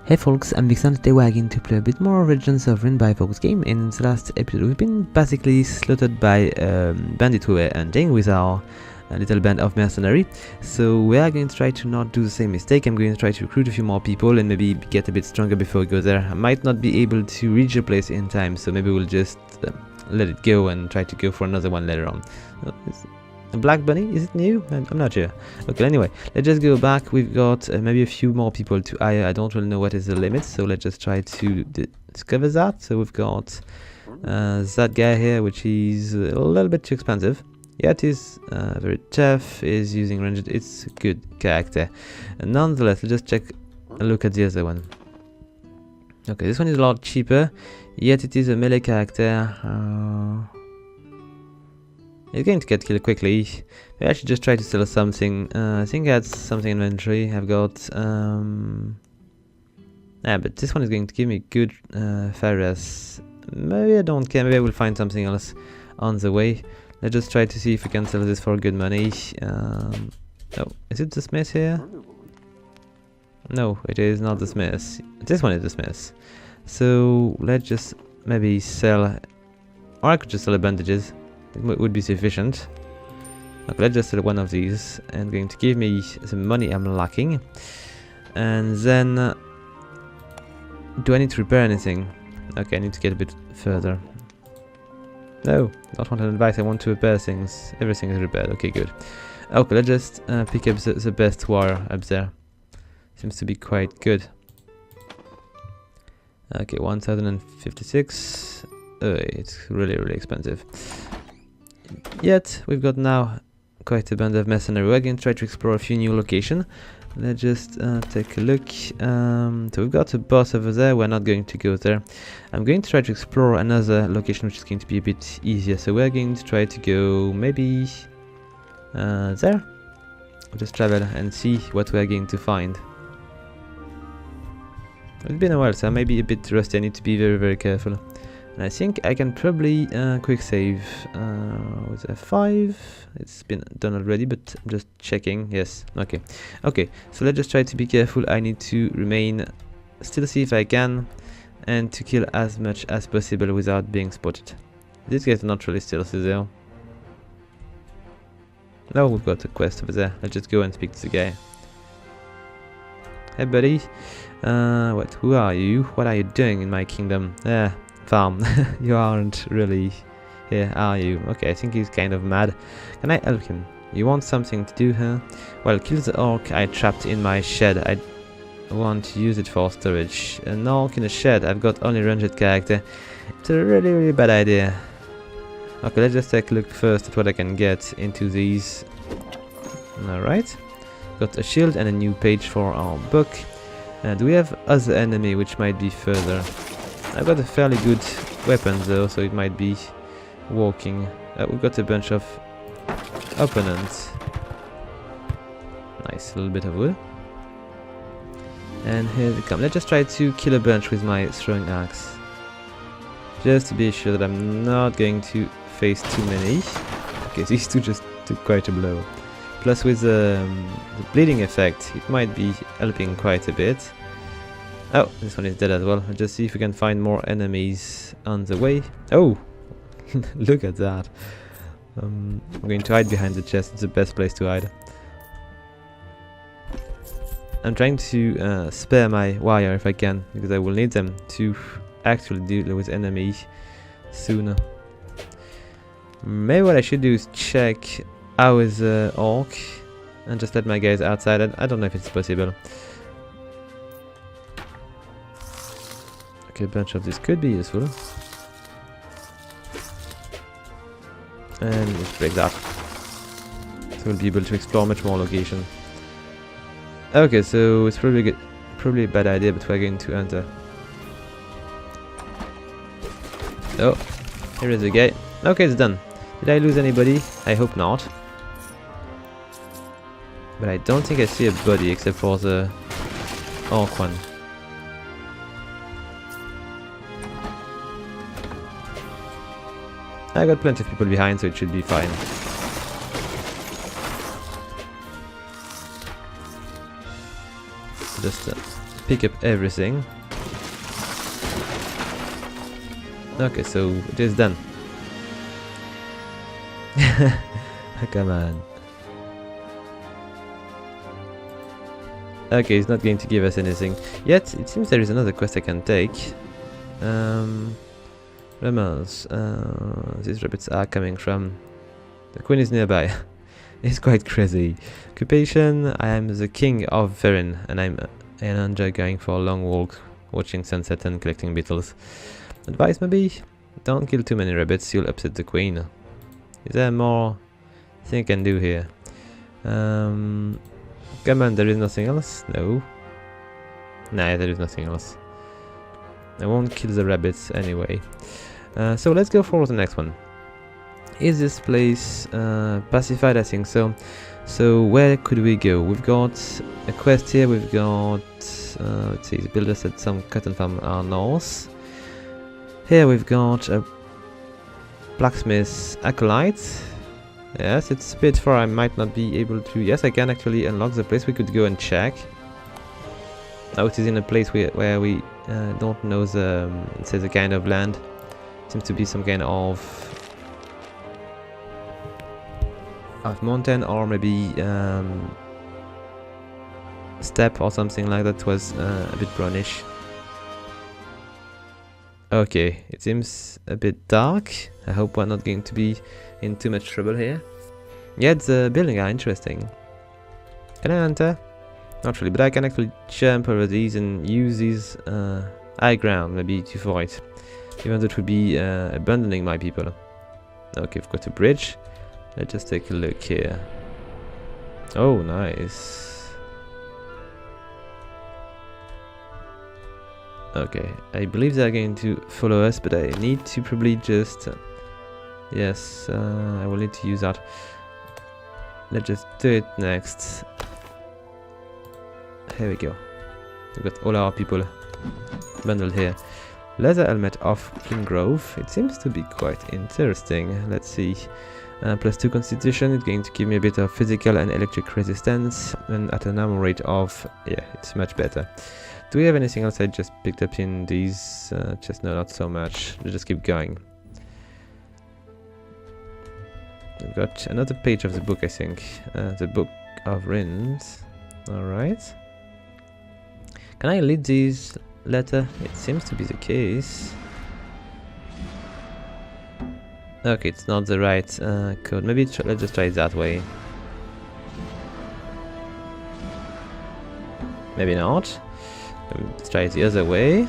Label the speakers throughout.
Speaker 1: Hey folks, I'm Vixen. Today we're going to play a bit more Legends of Ruin by Focus game. In the last episode we've been basically slaughtered by bandit who were hunting with our little band of mercenary. So we are going to try to not do the same mistake. I'm going to try to recruit a few more people and maybe get a bit stronger before we go there. I might not be able to reach the place in time, so maybe we'll just let it go and try to go for another one later on. A black bunny? Is it new? I'm not sure. Okay, anyway, let's just go back. We've got maybe a few more people to hire. I don't really know what is the limit, so let's just try to discover that. So we've got that guy here, which is a little bit too expensive. Yet he's very tough, is using ranged. It's a good character. And nonetheless, let's just look at the other one. Okay, this one is a lot cheaper, yet it is a melee character. He's going to get killed quickly. Maybe I should just try to sell something. I think I had something in inventory. I've got but this one is going to give me good ferrous. Maybe I don't care. Maybe I will find something else on the way. Let's just try to see if we can sell this for good money. Oh, is it the smith here? No, it is not the smith. This one is the smith. So let's just maybe sell, or I could just sell the bandages. It would be sufficient. Okay, let's just sell one of these, and going to give me some money I'm lacking. And then, do I need to repair anything? Okay, I need to get a bit further. No, not want an advice. I want to repair things. Everything is repaired. Okay, good. Okay, let's just pick up the best wire up there. Seems to be quite good. Okay, 1056. It's really expensive. Yet we've got now quite a band of mercenary. We're going to try to explore a few new locations. Let's just take a look. So we've got a boss over there. We're not going to go there. I'm going to try to explore another location which is going to be a bit easier. So we're going to try to go maybe there. We'll just travel and see what we're going to find. It's been a while, so I may be a bit rusty. I need to be very careful. And I think I can probably quick save with F5. It's been done already, but I'm just checking. Yes, okay. Okay, so let's just try to be careful. I need to remain still, see if I can, and to kill as much as possible without being spotted. This guy's not really still, is there? No, we've got a quest over there. Let's just go and speak to the guy. Hey buddy, who are you? What are you doing in my kingdom? Farm. You aren't really here, are you? Okay, I think he's kind of mad. Can I help him? You want something to do, huh? Well, kill the orc I trapped in my shed. I want to use it for storage. An orc in a shed. I've got only ranged character. It's a really bad idea. Okay, let's just take a look first at what I can get into these. Alright. Got a shield and a new page for our book. Do we have other enemy which might be further? I've got a fairly good weapon though, so it might be walking. We've got a bunch of opponents. Nice, a little bit of wood. And here they come. Let's just try to kill a bunch with my throwing axe. Just to be sure that I'm not going to face too many. Okay, these two just took quite a blow. Plus with the bleeding effect, it might be helping quite a bit. Oh, this one is dead as well. Let's just see if we can find more enemies on the way. Oh, look at that. I'm going to hide behind the chest. It's the best place to hide. I'm trying to spare my wire if I can, because I will need them to actually deal with enemies sooner. Maybe what I should do is check how is the orc and just let my guys outside. I don't know if it's possible. Okay, a bunch of this could be useful. And let's break that. So we'll be able to explore much more location. Okay, so it's probably a bad idea, but we're going to enter. Oh, here is the guy. Okay, it's done. Did I lose anybody? I hope not. But I don't think I see a body except for the orc one. I got plenty of people behind, so it should be fine. Just pick up everything. Okay, so it is done. Come on. Okay, he's not going to give us anything. Yet, it seems there is another quest I can take. Rumors. These rabbits are coming from... The queen is nearby. It's quite crazy. Occupation, I am the king of Verin, and I enjoy going for a long walk, watching sunset and collecting beetles. Advice maybe? Don't kill too many rabbits, you'll upset the queen. Is there more thing I can do here? Come on, there is nothing else? No. Nah, there is nothing else. I won't kill the rabbits anyway. So let's go for the next one. Is this place pacified? I think so. So where could we go? We've got a quest here. We've got let's see, the builder said some cotton farm are north. Here we've got a blacksmith acolyte. Yes, it's a bit far. I might not be able to. Yes, I can actually unlock the place. We could go and check. Oh, it is in a place where we don't know the it says a kind of land. Seems to be some kind of mountain, or maybe steppe or something like that. Was a bit brownish. Okay, it seems a bit dark. I hope we're not going to be in too much trouble here. Yeah, the buildings are interesting. Can I enter? Not really, but I can actually jump over these and use these high ground maybe to fight. Even though it would be abandoning my people. Okay, we've got a bridge. Let's just take a look here. Oh, nice. Okay, I believe they're going to follow us, but I need to probably just... yes, I will need to use that. Let's just do it next. Here we go. We've got all our people bundled here. Leather helmet of Grove. It seems to be quite interesting. Let's see. +2 constitution. It's going to give me a bit of physical and electric resistance, and at an armor rate of... yeah, it's much better. Do we have anything else I just picked up in these? Just no, not so much. Let's just keep going. We've got another page of the book, I think. The Book of Runes. Alright. Can I read these letter? It seems to be the case. Okay, it's not the right code. Maybe let's just try it that way. Maybe not. Let's try it the other way.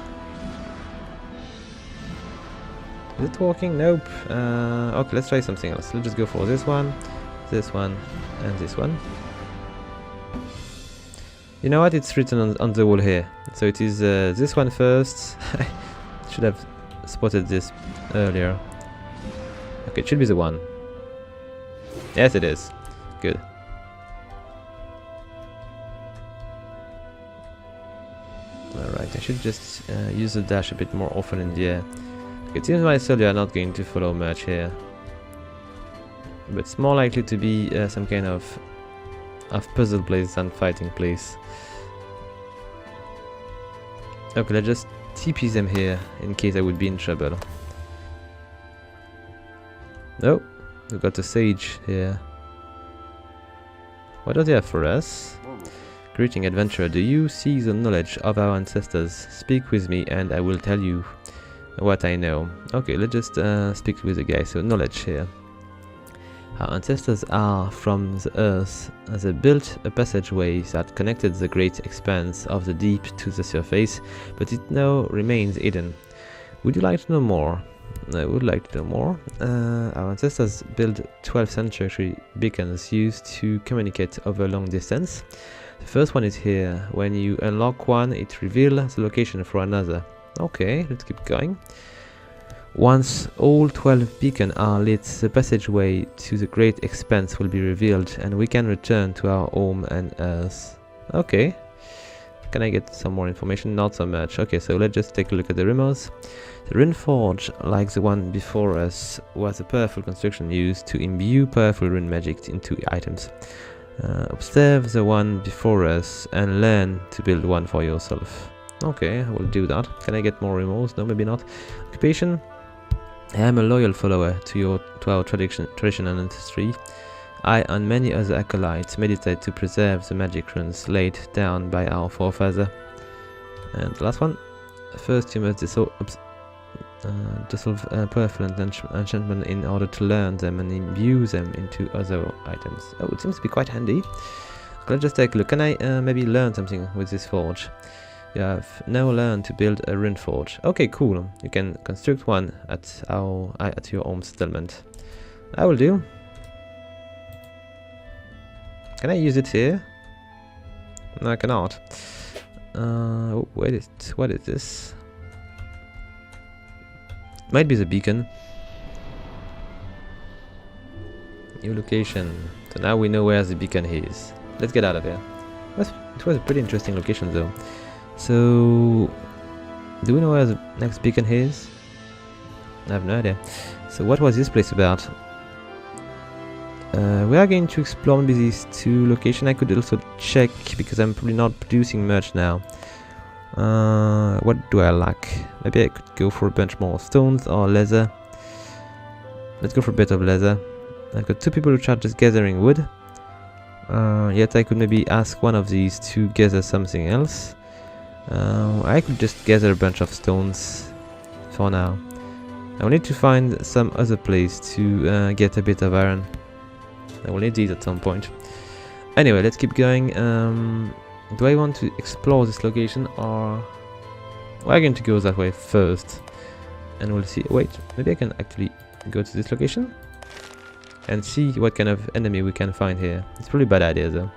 Speaker 1: Is it working? Nope. Okay, let's try something else. Let's just go for this one, and this one. You know what? It's written on the wall here. So it is this one first. I should have spotted this earlier. Okay, it should be the one. Yes, it is. Good. Alright, I should just use the dash a bit more often in the air. Okay, it seems my soldiers are not going to follow much here. But it's more likely to be some kind of puzzle place than fighting place. Okay, let's just TP them here in case I would be in trouble. Oh, we've got a sage here. What do they have for us? Greeting, adventurer. Do you see the knowledge of our ancestors? Speak with me and I will tell you what I know. Okay, let's just speak with the guy. So, knowledge here. Our ancestors are from the earth. They built a passageway that connected the great expanse of the deep to the surface, but it now remains hidden. Would you like to know more? I would like to know more. Our ancestors built 12th century beacons used to communicate over long distance. The first one is here. When you unlock one, it reveals the location for another. Okay, let's keep going. Once all 12 beacons are lit, the passageway to the great expanse will be revealed, and we can return to our home and Earth. Okay. Can I get some more information? Not so much. Okay, so let's just take a look at the rumors. The rune forge, like the one before us, was a powerful construction used to imbue powerful rune magic into items. Observe the one before us and learn to build one for yourself. Okay, I will do that. Can I get more remorse? No, maybe not. Occupation. I am a loyal follower to our tradition and ancestry. I and many other acolytes meditate to preserve the magic runes laid down by our forefather. And the last one. First, you must dissolve prevalent enchantment in order to learn them and imbue them into other items. Oh, it seems to be quite handy. Let's just take a look. Can I maybe learn something with this forge? You have now learned to build a rune forge. Okay, cool. You can construct one at your home settlement. I will do. Can I use it here? No, I cannot. Oh, what is this? Might be the beacon. New location. So now we know where the beacon is. Let's get out of here. It was a pretty interesting location though. So, do we know where the next beacon is? I have no idea. So what was this place about? We are going to explore maybe these two locations. I could also check because I'm probably not producing much now. What do I lack? Maybe I could go for a bunch more stones or leather. Let's go for a bit of leather. I've got two people which are just gathering wood. Yet I could maybe ask one of these to gather something else. I could just gather a bunch of stones for now. I will need to find some other place to get a bit of iron. I will need these at some point. Anyway, let's keep going. Do I want to explore this location or... We're going to go that way first. And we'll see... Wait, maybe I can actually go to this location? And see what kind of enemy we can find here. It's probably a bad idea though.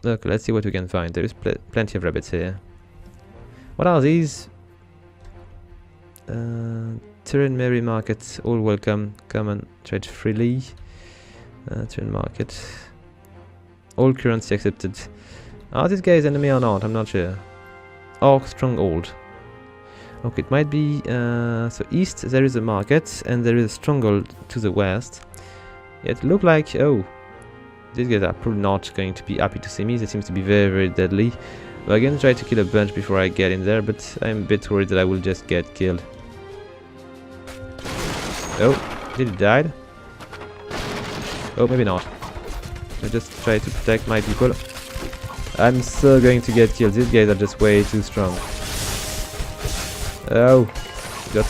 Speaker 1: Look, let's see what we can find. There is plenty of rabbits here. What are these? Terrain Mary Market, all welcome. Come and trade freely. Terrain Market. All currency accepted. Are these guys enemy or not? I'm not sure. Orc Stronghold. Okay, it might be... so east there is a market and there is a stronghold to the west. It look like... Oh, these guys are probably not going to be happy to see me. They seem to be very, very deadly. But I'm gonna try to kill a bunch before I get in there, but I'm a bit worried that I will just get killed. Oh, did he die? Oh, maybe not. I'll just try to protect my people. I'm still going to get killed. These guys are just way too strong. Oh, got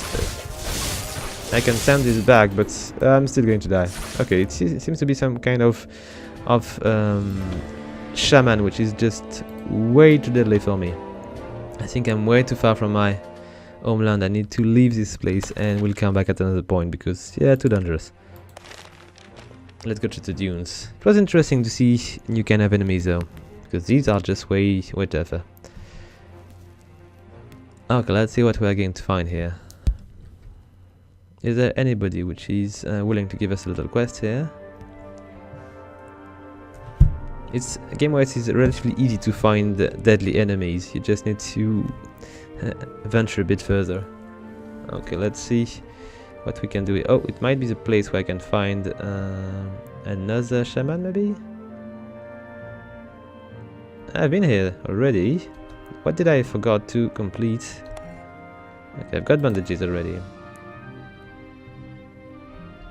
Speaker 1: I can send this back, but I'm still going to die. Okay, it seems to be some kind of shaman, which is just way too deadly for me. I think I'm way too far from my homeland. I need to leave this place and we'll come back at another point because, yeah, too dangerous. Let's go to the dunes. It was interesting to see new kind of enemies though, because these are just way tougher. Okay, let's see what we are going to find here. Is there anybody which is willing to give us a little quest here? It's game-wise, it's relatively easy to find deadly enemies. You just need to venture a bit further. Okay, let's see what we can do. Oh, it might be the place where I can find another shaman, maybe? I've been here already. What did I forgot to complete? Okay, I've got bandages already.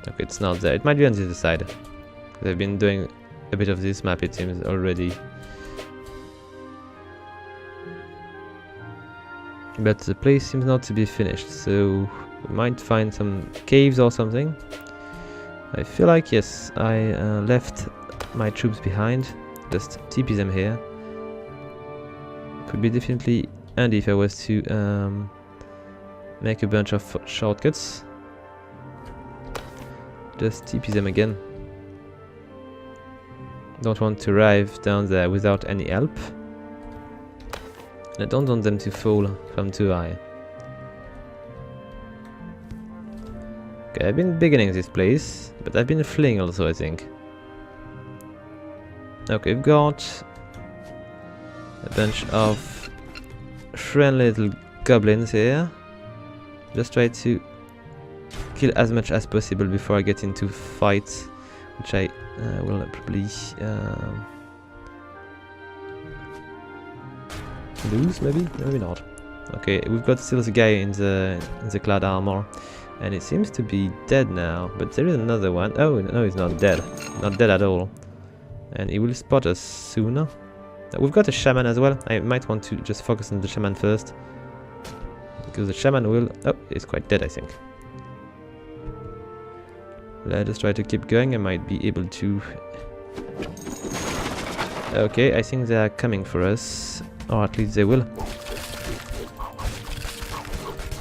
Speaker 1: Okay, it's not there. It might be on the other side. I've been doing a bit of this map, it seems, already. But the place seems not to be finished, so we might find some caves or something. I feel like, yes, I left my troops behind. Just TP them here. Could be definitely handy if I was to make a bunch of shortcuts. Just TP them again. Don't want to arrive down there without any help. I don't want them to fall from too high. Okay, I've been beginning this place, but I've been fleeing also, I think. Okay, we've got a bunch of friendly little goblins here. Just try to kill as much as possible before I get into fights, which I will probably lose, maybe not. Okay, we've got still the guy in the clad armor, and it seems to be dead now, but there is another one. Oh no, he's not dead at all, and he will spot us sooner. We've got a shaman as well. I might want to just focus on the shaman first, because the shaman will... oh, he's quite dead, I think. Let us try to keep going. I might be able to... okay, I think they are coming for us, or at least they will.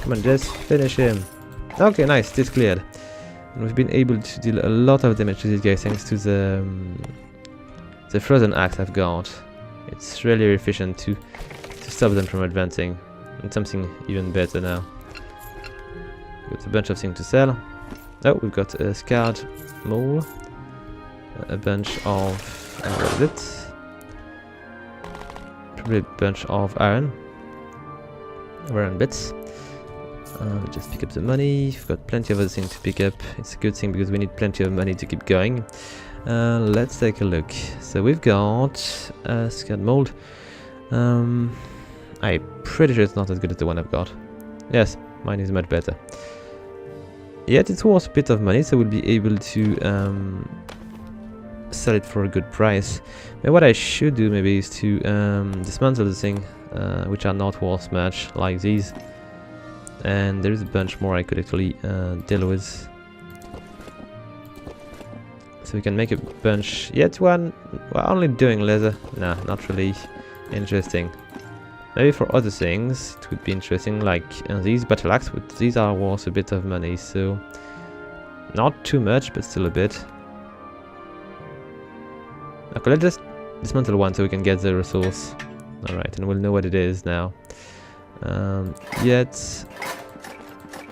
Speaker 1: Come on, just finish him. Okay, nice, this cleared. And we've been able to deal a lot of damage to this guy thanks to the frozen axe I've got. It's really efficient to stop them from advancing. And something even better now. Got a bunch of things to sell. Oh, we've got a scarred mole. A bunch of... what is it? Probably a bunch of iron bits. We just pick up the money. We've got plenty of other things to pick up. It's a good thing because we need plenty of money to keep going. Let's take a look. So we've got scarred mold. I'm pretty sure it's not as good as the one I've got. Yes, mine is much better. Yet it's worth a bit of money, so we'll be able to sell it for a good price. But what I should do maybe is to dismantle the thing, which are not worth much, like these. And there is a bunch more I could actually deal with. So we can make a bunch. Yet one. We're only doing leather. Nah, not really interesting. Maybe for other things it would be interesting, like these battle axe, but these are worth a bit of money, so not too much, but still a bit. Okay, let's just dismantle one so we can get the resource. Alright, and we'll know what it is now. Yet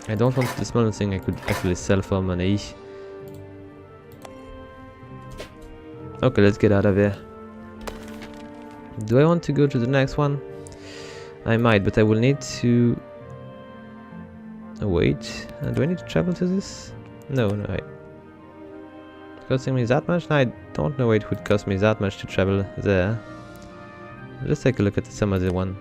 Speaker 1: I don't want to dismantle thing I could actually sell for money. Okay, let's get out of here. Do I want to go to the next one? I might, but I will need to... wait. Do I need to travel to this? No, wait. Costing me that much? No, I don't know why it would cost me that much to travel there. Let's take a look at some other one.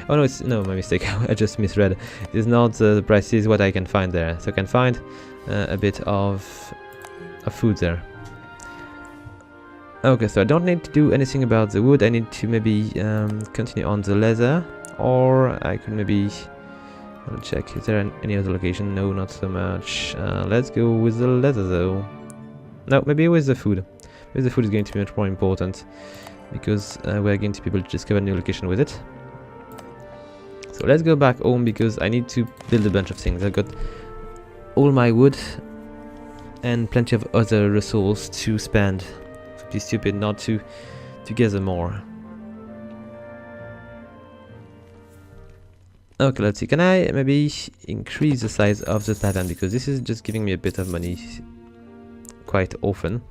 Speaker 1: Oh no, it's... no, my mistake. I just misread. It's not the price, it's what I can find there. So I can find a bit of food there. Okay, so I don't need to do anything about the wood. I need to maybe continue on the leather, or I could maybe check. Is there any other location? No, not so much. Let's go with the leather though. No, maybe with the food. Maybe the food is going to be much more important because we're going to be able to discover a new location with it. So let's go back home because I need to build a bunch of things. I've got all my wood and plenty of other resources to spend. Be stupid not to gather more. Okay, let's see. Can I maybe increase the size of the tavern, because this is just giving me a bit of money quite often.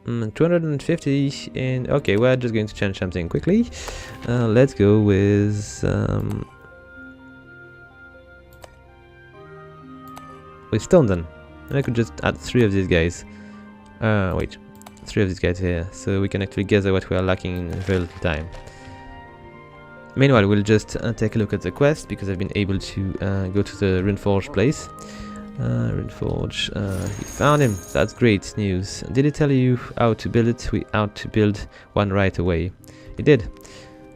Speaker 1: 250 in... okay, we're just going to change something quickly. Let's go with stone then. And I could just add 3 of these guys. Wait, 3 of these guys here, so we can actually gather what we are lacking in very little time. Meanwhile, we'll just take a look at the quest, because I've been able to go to the Runeforge place. Runeforge, we found him. That's great news. Did he tell you how to build it? We had to build one right away. He did.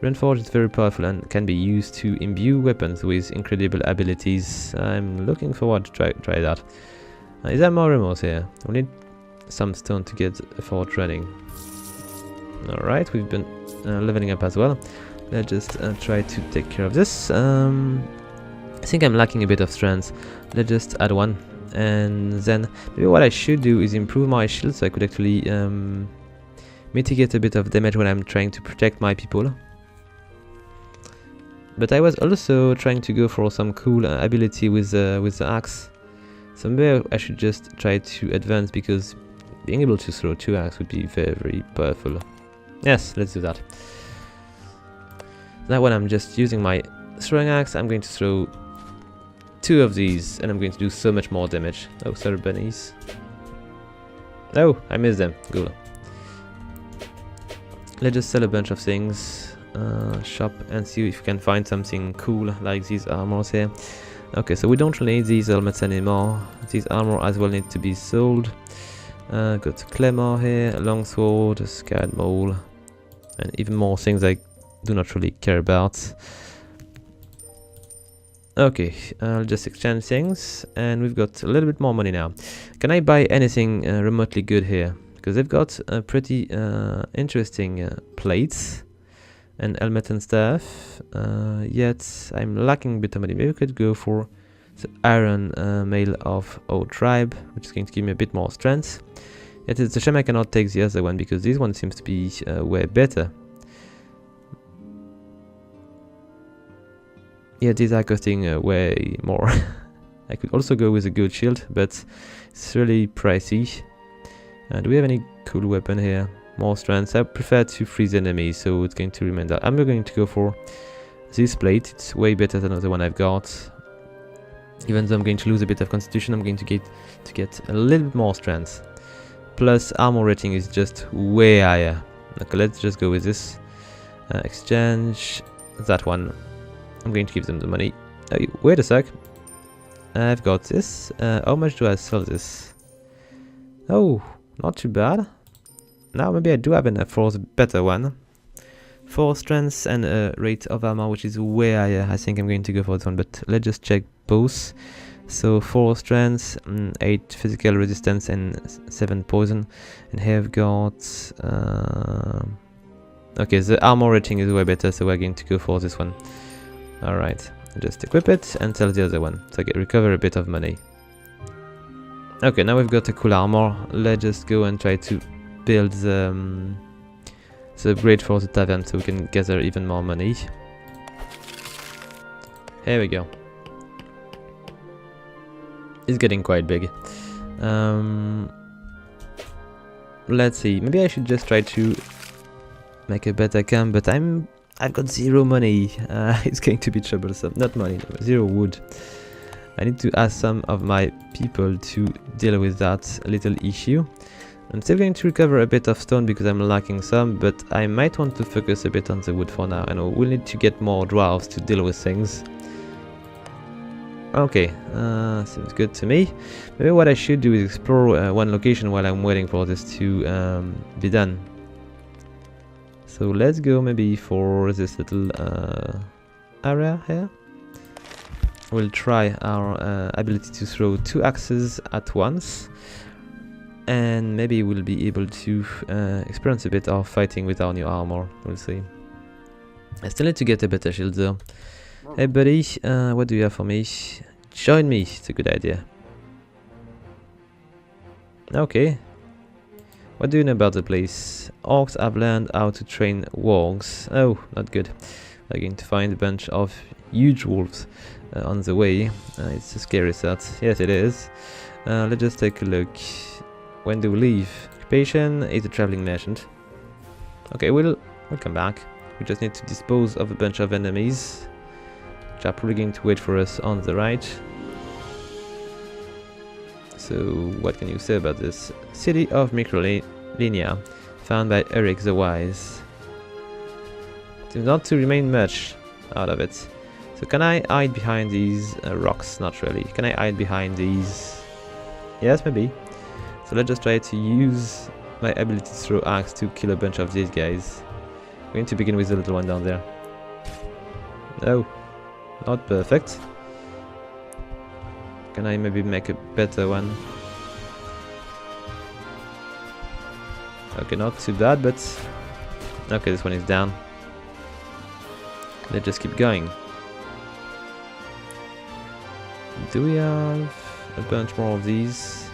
Speaker 1: Runeforge is very powerful and can be used to imbue weapons with incredible abilities. I'm looking forward to try that. Is there more rumors here? We need some stone to get a forge running. Alright, we've been leveling up as well. Let's just try to take care of this. I think I'm lacking a bit of strength. Let's just add one, and then maybe what I should do is improve my shield so I could actually mitigate a bit of damage when I'm trying to protect my people. But I was also trying to go for some cool ability with the axe. So maybe I should just try to advance, because being able to throw 2 axes would be very, very powerful. Yes, let's do that. Now when I'm just using my throwing axe, I'm going to throw 2 of these, and I'm going to do so much more damage. Oh, sorry, bunnies. Oh, I missed them. Good. Let's just sell a bunch of things. Shop and see if we can find something cool like these armors here. Okay, so we don't really need these helmets anymore. These armor as well need to be sold. Got Claymore here, a longsword, a scared mole, and even more things I do not really care about. Okay, I'll just exchange things, and we've got a little bit more money now. Can I buy anything remotely good here? Because they've got pretty interesting plates and helmet and stuff, yet I'm lacking a bit of money. Maybe we could go for the iron mail of our tribe, which is going to give me a bit more strength. Yet it's a shame I cannot take the other one, because this one seems to be way better. Yeah, these are costing way more. I could also go with a good shield, but it's really pricey. Do we have any cool weapon here? More strength. I prefer to freeze enemies, so it's going to remain that. I'm going to go for this plate. It's way better than the one I've got. Even though I'm going to lose a bit of constitution, I'm going to get a little bit more strength. Plus, armor rating is just way higher. Okay, let's just go with this. Exchange that one. I'm going to give them the money. Wait a sec. I've got this. How much do I sell this? Oh, not too bad. Now maybe I do have enough for the better one. 4 strengths and a rate of armor, which is way higher. I think I'm going to go for this one, but let's just check both. So 4 strengths, 8 physical resistance, and 7 poison. And here I've got... okay, the armor rating is way better, so we're going to go for this one. Alright, just equip it and sell the other one, so I can recover a bit of money. Okay, now we've got a cool armor. Let's just go and try to build the upgrade for the tavern, so we can gather even more money. Here we go. It's getting quite big. Let's see, maybe I should just try to make a better camp, but I've got 0 money. It's going to be troublesome. Not money, 0 wood. I need to ask some of my people to deal with that little issue. I'm still going to recover a bit of stone because I'm lacking some, but I might want to focus a bit on the wood for now, and we'll need to get more dwarves to deal with things. Okay, seems good to me. Maybe what I should do is explore one location while I'm waiting for this to be done. So let's go maybe for this little area here. We'll try our ability to throw 2 axes at once, and maybe we'll be able to experience a bit of fighting with our new armor. We'll see. I still need to get a better shield though. Hey buddy, what do you have for me? Join me, it's a good idea. Okay. What do you know about the place? Orcs have learned how to train wargs. Oh, not good. We're going to find a bunch of huge wolves on the way. It's a scary thought. Yes, it is. Let's just take a look. When do we leave? Occupation is a traveling merchant. Okay, we'll come back. We just need to dispose of a bunch of enemies, which are probably going to wait for us on the right. So, what can you say about this? City of Microlinia, found by Eric the Wise. Seems not to remain much out of it. So can I hide behind these rocks? Not really. Can I hide behind these? Yes, maybe. So let's just try to use my ability to throw axe to kill a bunch of these guys. I'm going to begin with the little one down there. Oh, not perfect. Can I maybe make a better one? Okay, not too bad, but... okay, this one is down. Let's just keep going. Do we have a bunch more of these?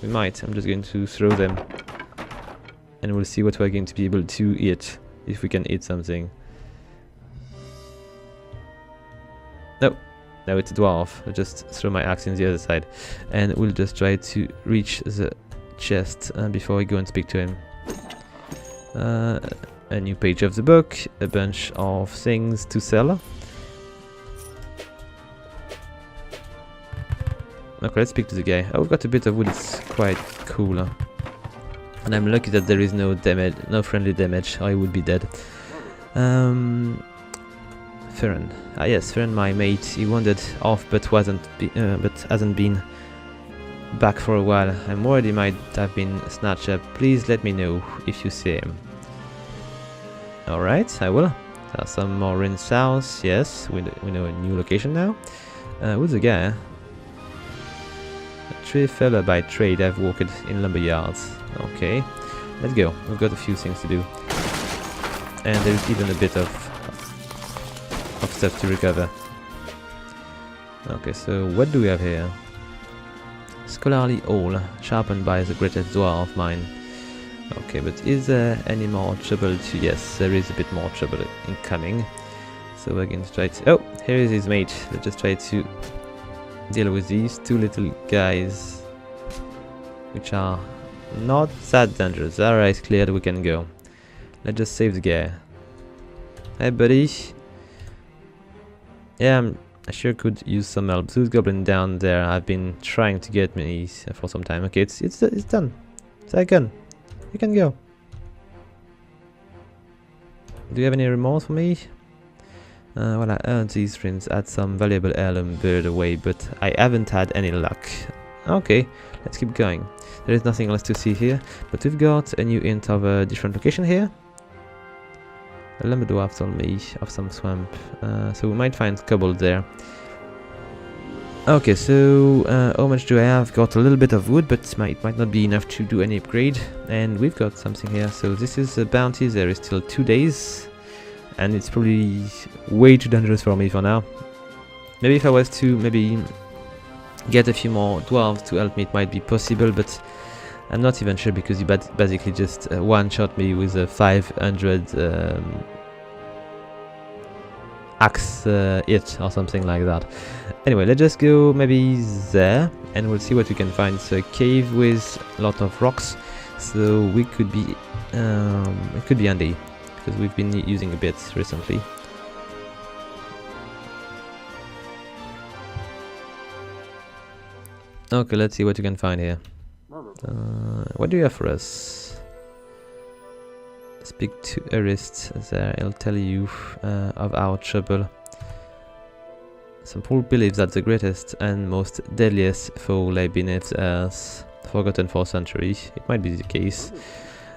Speaker 1: We might. I'm just going to throw them. And we'll see what we're going to be able to eat. If we can eat something. No. No, it's a dwarf. I'll just throw my axe in the other side. And we'll just try to reach the chest before we go and speak to him. A new page of the book. A bunch of things to sell. Okay, let's speak to the guy. Oh, we've got a bit of wood, it's quite cool. And I'm lucky that there is no damage, no friendly damage, I would be dead. Farron. Ah yes, Farron, my mate, he wandered off but hasn't been back for a while. I'm worried he might have been snatched up. Please let me know if you see him. Alright, I will. There's some more ruins south, yes, we know a new location now. Who's the guy? A tree fella by trade, I've worked in lumber yards. Okay, let's go. We've got a few things to do. And there's even a bit of stuff to recover. Okay, so what do we have here? Scholarly awl, sharpened by the greatest dwarf mine. Okay, but is there any more trouble to... Yes, there is a bit more trouble incoming. So we're going to try to... Oh, here is his mate. Let's just try to deal with these two little guys, which are not that dangerous. Alright, cleared, we can go. Let's just save the guy. Hey buddy. Yeah, I sure could use some help. Those goblins down there have been trying to get me for some time. Okay, it's done. Second, you can go. Do you have any remorse for me? Well, I earned these rings, had some valuable heirloom buried away, but I haven't had any luck. Okay, let's keep going. There is nothing else to see here, but we've got a new hint of a different location here. A lumber dwarf told me of some swamp, so we might find cobalt there. Okay, so how much do I have? Got a little bit of wood, but it might not be enough to do any upgrade. And we've got something here. So this is a bounty. There is still 2 days, and it's probably way too dangerous for me for now. Maybe if I was to get a few more dwarves to help me, it might be possible, but I'm not even sure because you basically just one-shot me with a 500 axe hit or something like that. Anyway, let's just go maybe there and we'll see what we can find. It's a cave with a lot of rocks, so we could be it could be handy because we've been using a bit recently. Okay, let's see what you can find here. What do you have for us? Speak to Arist there, he'll tell you of our trouble. Some people believe that the greatest and most deadliest foe lay beneath the earth, forgotten for centuries. It might be the case.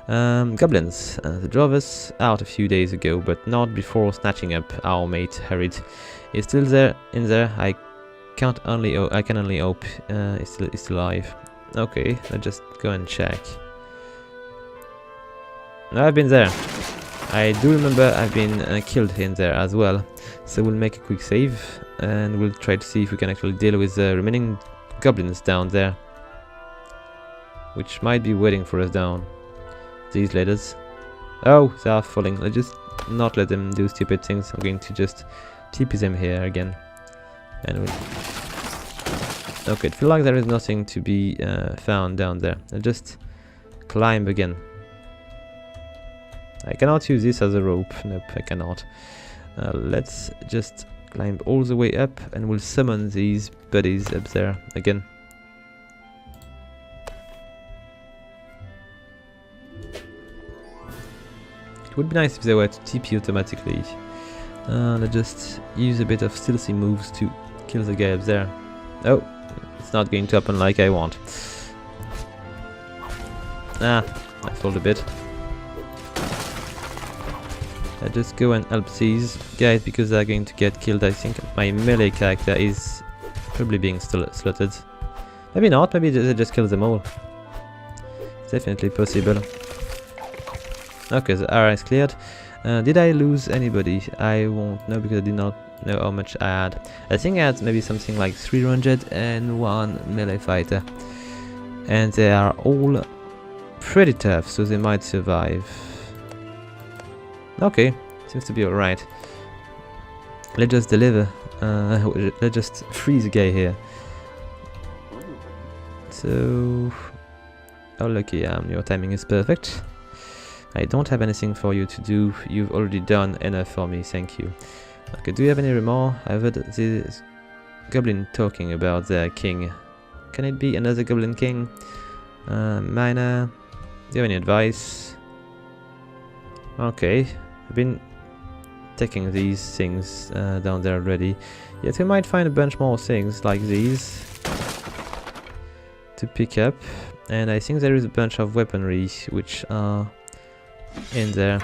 Speaker 1: Goblins. They drove us out a few days ago, but not before snatching up our mate Harried. He's still there, in there. I can only hope he's still alive. Okay, let's just go and check. No, I've been there. I do remember I've been killed in there as well. So we'll make a quick save and we'll try to see if we can actually deal with the remaining goblins down there, which might be waiting for us down these ladders. Oh, they are falling. Let's just not let them do stupid things. I'm going to just TP them here again. And we'll... Okay, it feels like there is nothing to be found down there. I'll just climb again. I cannot use this as a rope. Nope, I cannot. Let's just climb all the way up and we'll summon these buddies up there again. It would be nice if they were to TP automatically. Let's just use a bit of stealthy moves to kill the guy up there. Oh, it's not going to happen like I want. Ah, I failed a bit. I just go and help these guys because they're going to get killed. I think my melee character is probably being slaughtered. Maybe not, maybe they just kill them all. It's definitely possible. Okay, the area is cleared. Did I lose anybody? I won't know because I did not know how much I had. I think I had maybe something like 301 melee fighter. And they are all pretty tough, so they might survive. Okay, seems to be alright. Let's just deliver. Let's just freeze the guy here. So... Oh, lucky I am. Your timing is perfect. I don't have anything for you to do. You've already done enough for me, thank you. Okay, do you have any remorse? I've heard this goblin talking about their king. Can it be another Goblin King? Miner. Do you have any advice? Okay, I've been taking these things down there already. Yet we might find a bunch more things like these to pick up. And I think there is a bunch of weaponry which are in there.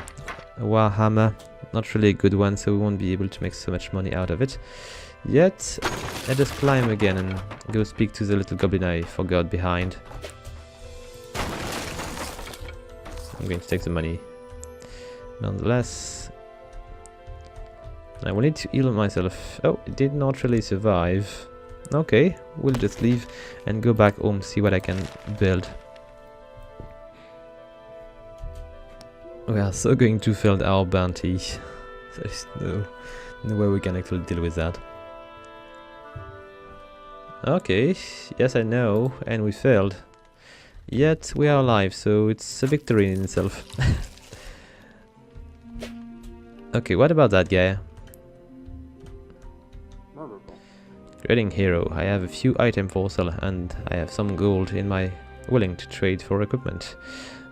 Speaker 1: A warhammer, not really a good one, so we won't be able to make so much money out of it. Yet, let us climb again and go speak to the little goblin I forgot behind. I'm going to take the money. Nonetheless, I will need to heal myself. Oh, it did not really survive. Okay, we'll just leave and go back home, see what I can build. We are so going to fail our bounty. There's no way we can actually deal with that. Okay, yes I know, and we failed. Yet we are alive, so it's a victory in itself. Okay, what about that guy? Trading hero. I have a few items for sale and I have some gold in my willing to trade for equipment.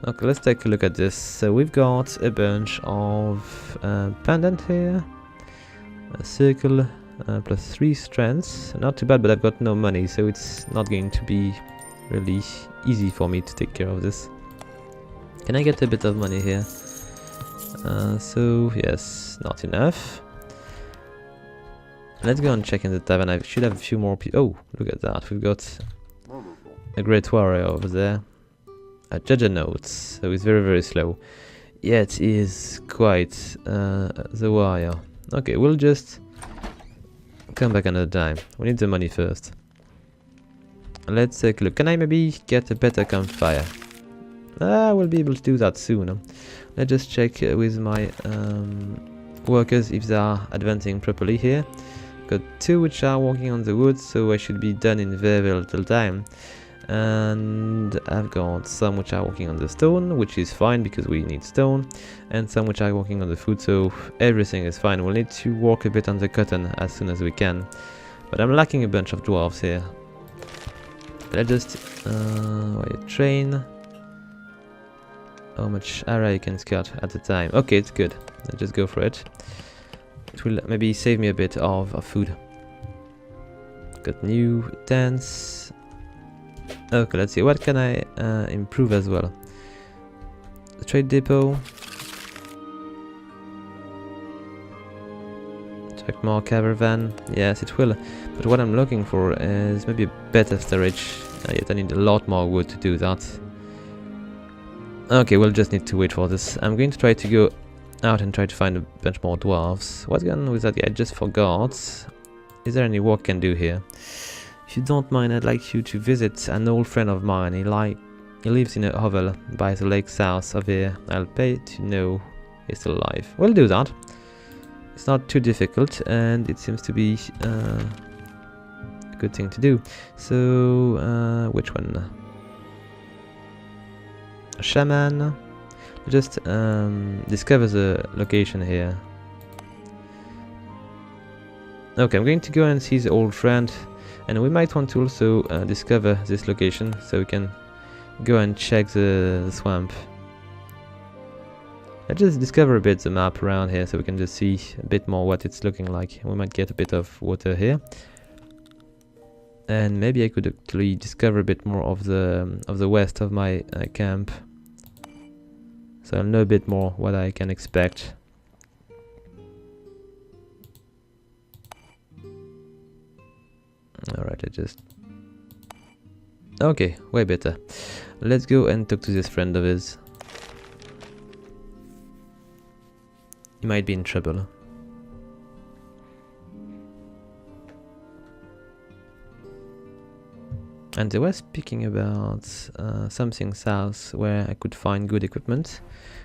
Speaker 1: Okay, let's take a look at this. So we've got a bunch of pendant here, a circle, plus 3 strands. Not too bad, but I've got no money, so it's not going to be really easy for me to take care of this. Can I get a bit of money here? So yes, not enough. Let's go and check in the tavern. I should have a few more people. Oh, look at that. We've got a great warrior over there. A judge notes, so it's very, very slow. Yet he is quite the warrior. Okay, we'll just come back another time. We need the money first. Let's take a look. Can I maybe get a better campfire? I will be able to do that soon. Let's just check with my workers if they are advancing properly here. Got 2 which are working on the wood, so I should be done in very, very little time. And I've got some which are working on the stone, which is fine because we need stone, and some which are working on the food, so everything is fine. We'll need to work a bit on the cotton as soon as we can. But I'm lacking a bunch of dwarves here. Let's just train. How much area you can cut at a time? Okay, it's good. Let's just go for it. It will maybe save me a bit of food. Got new tents. Okay, let's see. What can I improve as well? The trade depot. Check more caravan. Yes, it will. But what I'm looking for is maybe a better storage. Yet I need a lot more wood to do that. Okay, we'll just need to wait for this. I'm going to try to go out and try to find a bunch more dwarves. What's going on with that guy? I just forgot. Is there any work I can do here? If you don't mind, I'd like you to visit an old friend of mine. He lives in a hovel by the lake south of here. I'll pay to know he's still alive. We'll do that. It's not too difficult, and it seems to be a good thing to do. So, which one? A shaman. Just discover the location here. Okay, I'm going to go and see the old friend, and we might want to also discover this location so we can go and check the swamp. Let's just discover a bit the map around here so we can just see a bit more what it's looking like. We might get a bit of water here, and maybe I could actually discover a bit more of the west of my camp. So I'll know a bit more what I can expect. Alright, I just... Okay, way better. Let's go and talk to this friend of his. He might be in trouble. And they were speaking about something south where I could find good equipment.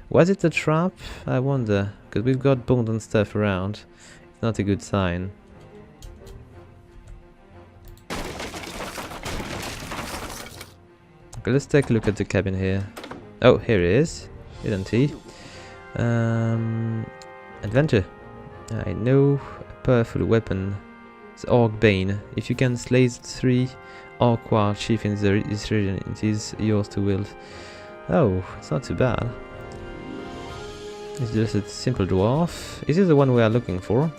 Speaker 1: Was it a trap? I wonder, because we've got bones and stuff around. It's not a good sign. Okay, let's take a look at the cabin here. Oh, here he is, isn't he? Adventure. I know a powerful weapon The Orc Bane. If you can slay 3 Orc war chief in this region, it is yours to wield. Oh, it's not too bad. It's just a simple dwarf. Is this the one we are looking for?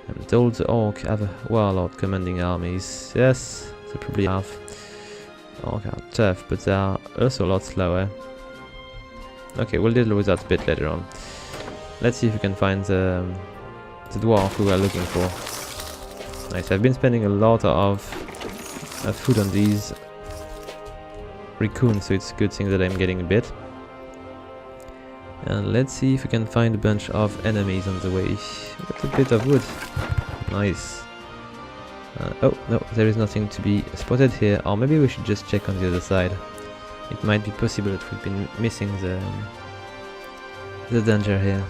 Speaker 1: I'm told the Orc have a warlord commanding armies. Yes, they probably have. Orc are tough, but they are also a lot slower. Okay, we'll deal with that a bit later on. Let's see if we can find the dwarf we were looking for. Nice, I've been spending a lot of food on these raccoons, so it's a good thing that I'm getting a bit. And let's see if we can find a bunch of enemies on the way. Got a bit of wood. Nice. Oh, no, there is nothing to be spotted here. Or maybe we should just check on the other side. It might be possible that we've been missing the danger here.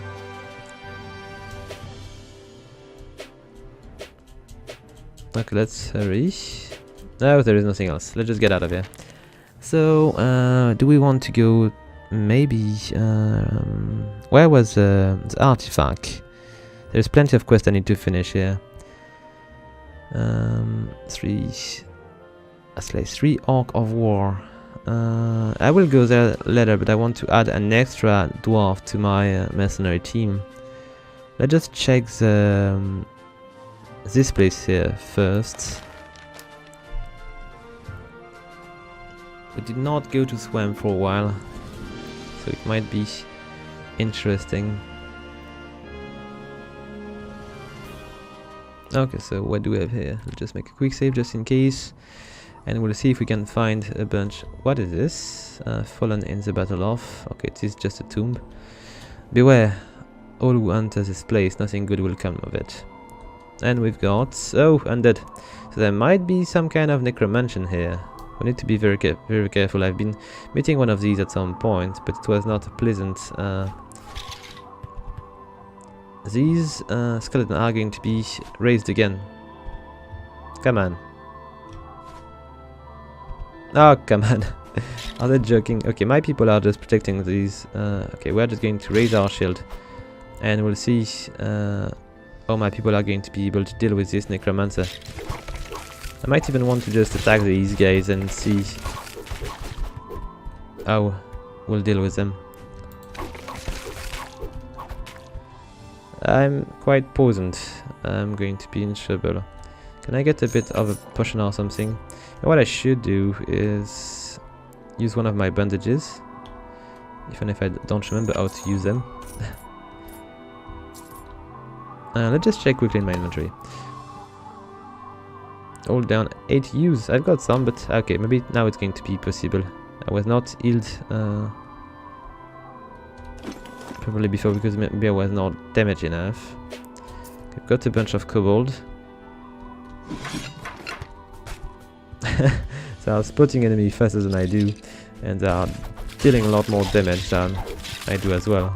Speaker 1: Okay, let's hurry. No, there is nothing else. Let's just get out of here. So, do we want to go maybe... where was the artifact? There's plenty of quests I need to finish here. 3 Orc of War. I will go there later, but I want to add an extra dwarf to my mercenary team. Let's just check this place here first. We did not go to swamp for a while, so it might be interesting. Okay, so what do we have here? Let's just make a quick save just in case, and we'll see if we can find a bunch. What is this? Fallen in the battle of. Okay, it is just a tomb. Beware, all who enter this place, nothing good will come of it. And we've got... oh, undead. So there might be some kind of necromancer here. We need to be very careful. I've been meeting one of these at some point, but it was not pleasant. These skeletons are going to be raised again. Come on. Oh, come on. Are they joking? Okay, my people are just protecting these. Okay, we're just going to raise our shield. And we'll see how my people are going to be able to deal with this necromancer. I might even want to just attack these guys and see how we'll deal with them. I'm quite poisoned. I'm going to be in trouble. Can I get a bit of a potion or something? And what I should do is use one of my bandages, even if I don't remember how to use them. Let's just check quickly in my inventory. Hold down 8 use. I've got some, but okay, maybe now it's going to be possible. I was not healed probably before because maybe I was not damaged enough. I've got a bunch of kobold. They are spotting enemy faster than I do, and they are dealing a lot more damage than I do as well.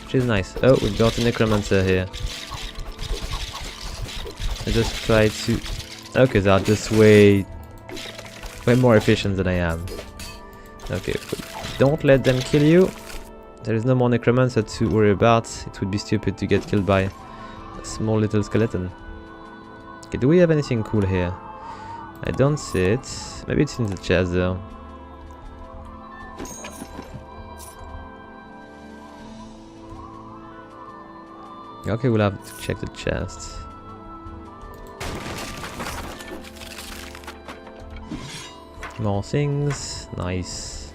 Speaker 1: Which is nice. Oh, we've got a necromancer here. I just try to... okay, they are just way more efficient than I am. Okay, don't let them kill you. There is no more necromancer to worry about. It would be stupid to get killed by a small little skeleton. Okay, do we have anything cool here? I don't see it. Maybe it's in the chest though. Okay, we'll have to check the chest. More things. Nice.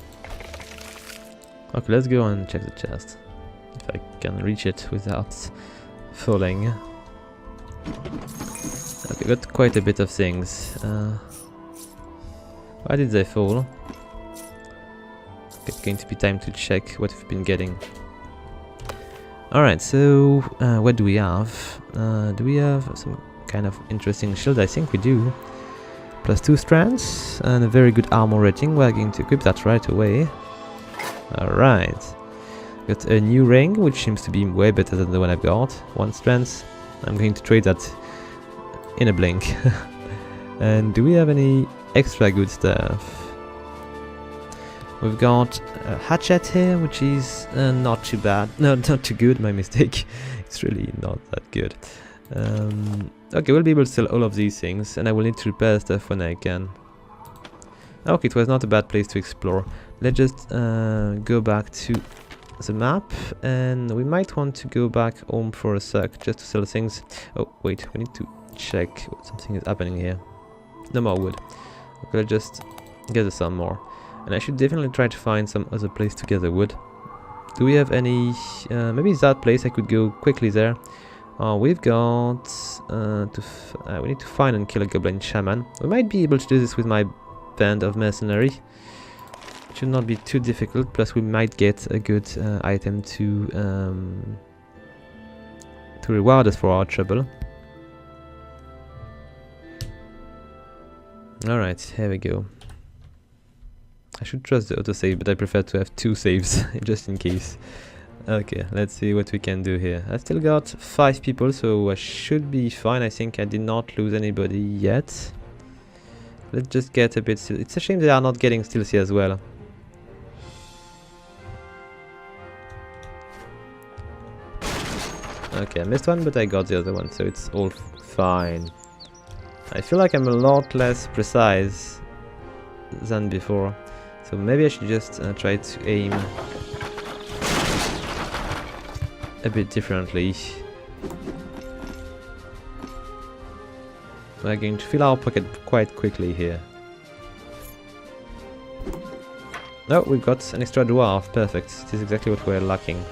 Speaker 1: Okay, let's go and check the chest. If I can reach it without falling. Okay, got quite a bit of things. Why did they fall? It's going to be time to check what we've been getting. Alright, so what do we have? Do we have some kind of interesting shield? I think we do. +2 strands and a very good armor rating. We're going to equip that right away. Alright. Got a new ring, which seems to be way better than the one I've got. 1 strand. I'm going to trade that in a blink. And do we have any extra good stuff? We've got a hatchet here, which is not too bad. No, not too good, my mistake. It's really not that good. Okay, we'll be able to sell all of these things, and I will need to repair stuff when I can. Okay, it was not a bad place to explore. Let's just go back to the map, and we might want to go back home for a sec, just to sell things. Oh, wait, we need to check what something is happening here. No more wood. Okay, let's just gather some more. And I should definitely try to find some other place to gather wood. Do we have any... maybe that place, I could go quickly there. We've got... we need to find and kill a goblin shaman. We might be able to do this with my band of mercenary. It should not be too difficult, plus we might get a good item to reward us for our trouble. Alright, here we go. I should trust the autosave, but I prefer to have 2 saves, just in case. Okay, let's see what we can do here. I still got 5 people, so I should be fine. I think I did not lose anybody yet. Let's just get a bit... It's a shame they are not getting steals here as well. Okay, I missed one, but I got the other one, so it's all fine. I feel like I'm a lot less precise than before. So maybe I should just try to aim a bit differently. We're going to fill our pocket quite quickly here. Oh, we got an extra dwarf. Perfect. This is exactly what we're lacking.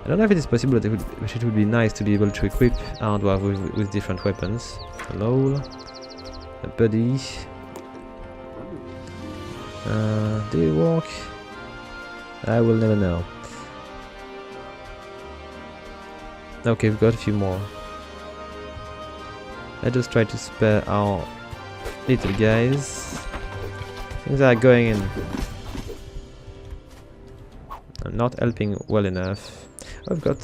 Speaker 1: I don't know if it is possible, but it would be nice to be able to equip our dwarf with different weapons. Hello, a buddy. Do you walk? I will never know. Okay, we've got a few more. Let's just try to spare our little guys. Things are going in. I'm not helping well enough. I've got...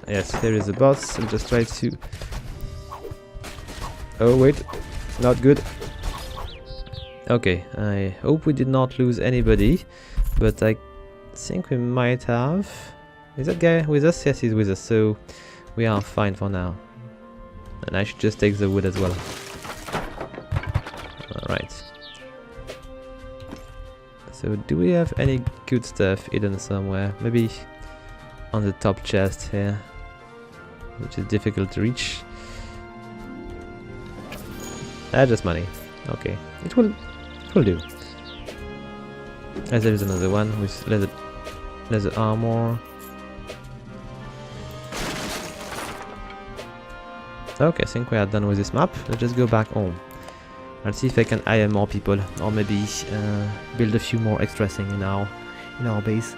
Speaker 1: yes, here is the boss. I'll just try to... Oh, wait. Not good. Okay, I hope we did not lose anybody. But I think we might have... Is that guy with us? Yes, he's with us. So we are fine for now. And I should just take the wood as well. Alright. So do we have any good stuff hidden somewhere? Maybe... on the top chest here, which is difficult to reach. Just money. Okay, it will do. As there is another one with leather armor. Okay, I think we are done with this map. Let's just go back home. I'll see if I can hire more people, or maybe build a few more extra things in our base.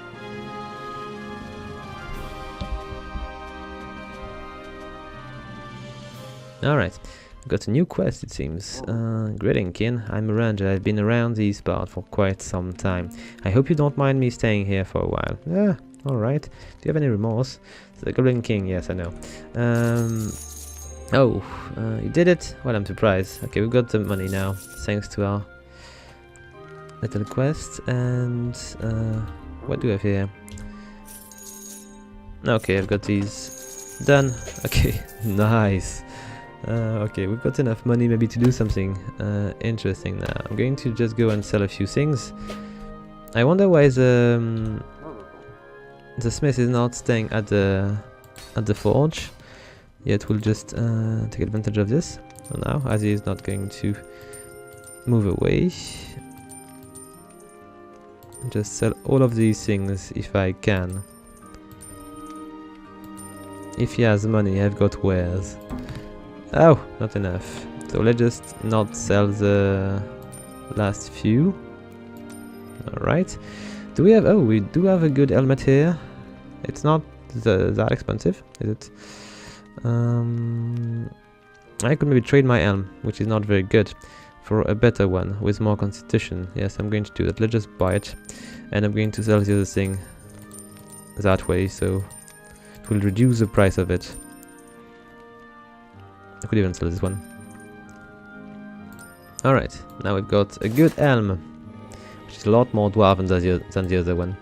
Speaker 1: Alright, got a new quest it seems. Greeting kin, I'm a ranger, I've been around these parts for quite some time. I hope you don't mind me staying here for a while. Yeah, alright. Do you have any remorse? The Goblin King, yes I know. You did it? Well, I'm surprised. Okay, we've got the money now, thanks to our little quest. And what do we have here? Okay, I've got these done. Okay, nice. Okay, we've got enough money maybe to do something interesting now. I'm going to just go and sell a few things. I wonder why the smith is not staying at the forge. Yet we'll just take advantage of this for now, as he is not going to move away. Just sell all of these things if I can. If he has money, I've got wares. Oh, not enough. So let's just not sell the last few. Alright. Do we have... oh, we do have a good helmet here. It's not that expensive, is it? I could maybe trade my helm, which is not very good, for a better one with more constitution. Yes, I'm going to do that. Let's just buy it. And I'm going to sell the other thing that way, so it will reduce the price of it. I could even sell this one. Alright, now we've got a good helm, which is a lot more dwarven than the other one.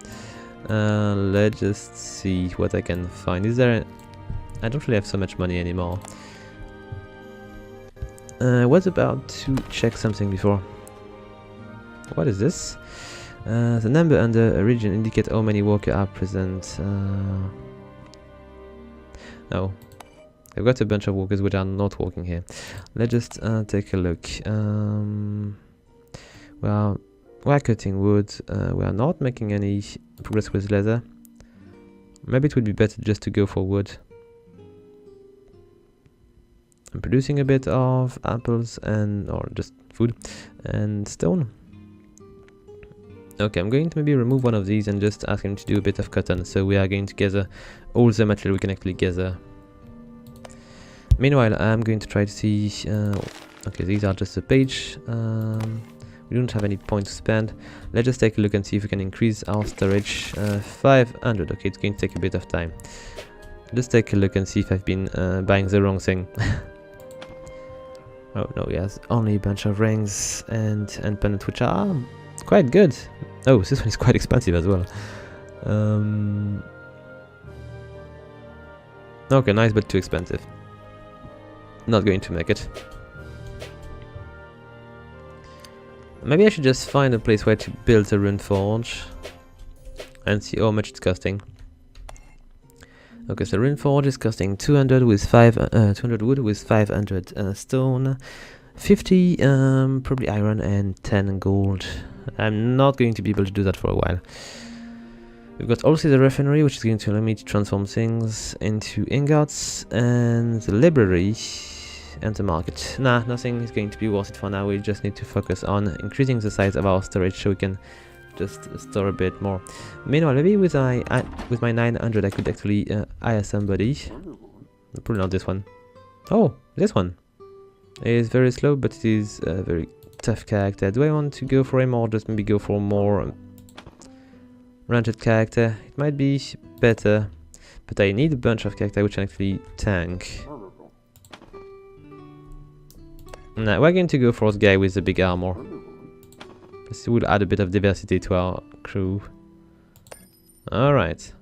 Speaker 1: Let's just see what I can find. Is there... I don't really have so much money anymore. Was about to check something before. What is this? The number under a region indicate how many workers are present. No. I've got a bunch of workers which are not working here. Let's just take a look. We are cutting wood. We are not making any progress with leather. Maybe it would be better just to go for wood. I'm producing a bit of apples or just food and stone. Okay, I'm going to maybe remove one of these and just ask him to do a bit of cotton. So we are going to gather all the material we can actually gather. Meanwhile, I'm going to try to see... okay, these are just a page. We don't have any point to spend. Let's just take a look and see if we can increase our storage. 500. Okay, it's going to take a bit of time. Let's take a look and see if I've been buying the wrong thing. Oh no, yes, only a bunch of rings and pendants, which are quite good. Oh, this one is quite expensive as well. Okay, nice, but too expensive. Not going to make it. Maybe I should just find a place where to build a rune forge and see how much it's costing. Okay, so rune forge is costing 200 with 200 wood with 500 stone, 50 probably iron and 10 gold. I'm not going to be able to do that for a while. We've got also the refinery, which is going to allow me to transform things into ingots, and the library and the market. Nah, nothing is going to be worth it for now. We just need to focus on increasing the size of our storage so we can just store a bit more. Meanwhile, maybe with my 900 I could actually hire somebody. Probably not this one. Oh, this one. It is very slow, but it is a very tough character. Do I want to go for him or just maybe go for more ranged character? It might be better, but I need a bunch of character which can actually tank. Nah, we're going to go for this guy with the big armor. This will add a bit of diversity to our crew. Alright.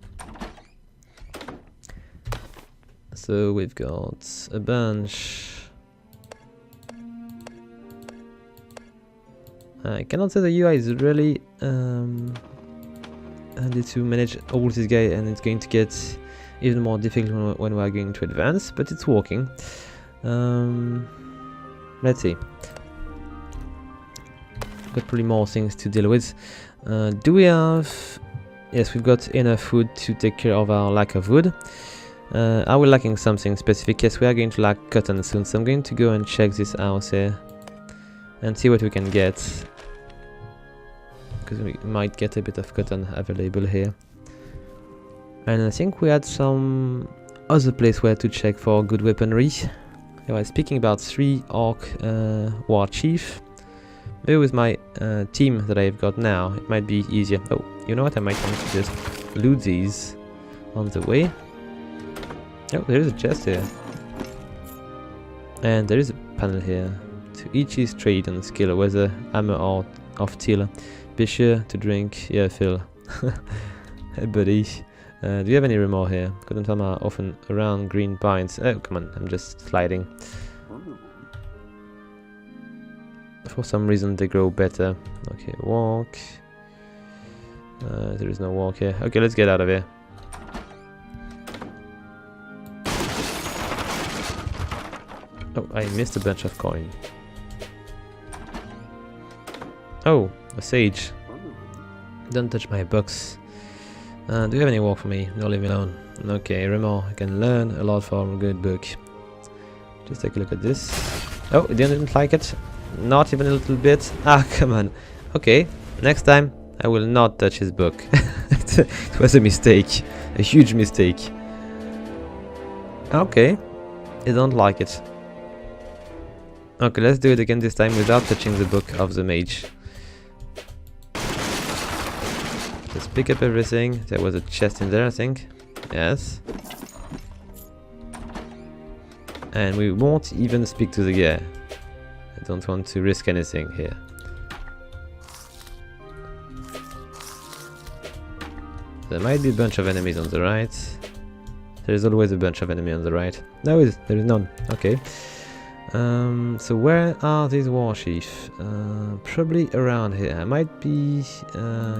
Speaker 1: So we've got a bunch. I cannot say the UI is really handy to manage all this guy, and it's going to get even more difficult when we are going to advance, but it's working. Let's see. Got probably more things to deal with. Do we have... Yes, we've got enough food to take care of our lack of wood. Are we lacking something specific? Yes, we are going to lack cotton soon, so I'm going to go and check this house here and see what we can get, because we might get a bit of cotton available here. And I think we had some other place where to check for good weaponry. Anyway, speaking about 3 orc war chief, maybe with my team that I've got now, it might be easier. Oh, you know what? I might want to just loot these on the way. Oh, there is a chest here. And there is a panel here. To each his trade and skill, whether armor or of till. Be sure to drink. Yeah, Phil. Hey, buddy. Do you have any remore here? Couldn't tell are often around green pines. Oh, come on, I'm just sliding. For some reason they grow better. Okay, walk. There is no walk here. Okay, let's get out of here. Oh, I missed a bunch of coin. Oh, a sage. Don't touch my box. Do you have any work for me? No, leave me alone. Okay, remore. I can learn a lot from a good book. Just take a look at this. Oh, you didn't like it? Not even a little bit? Ah, come on. Okay, next time I will not touch his book. It was a mistake. A huge mistake. Okay, you don't like it. Okay, let's do it again this time without touching the book of the mage. Let's pick up everything. There was a chest in there, I think. Yes. And we won't even speak to the guy. I don't want to risk anything here. There might be a bunch of enemies on the right. There is always a bunch of enemies on the right. No, there is none. Okay. So where are these warships? Probably around here. I might be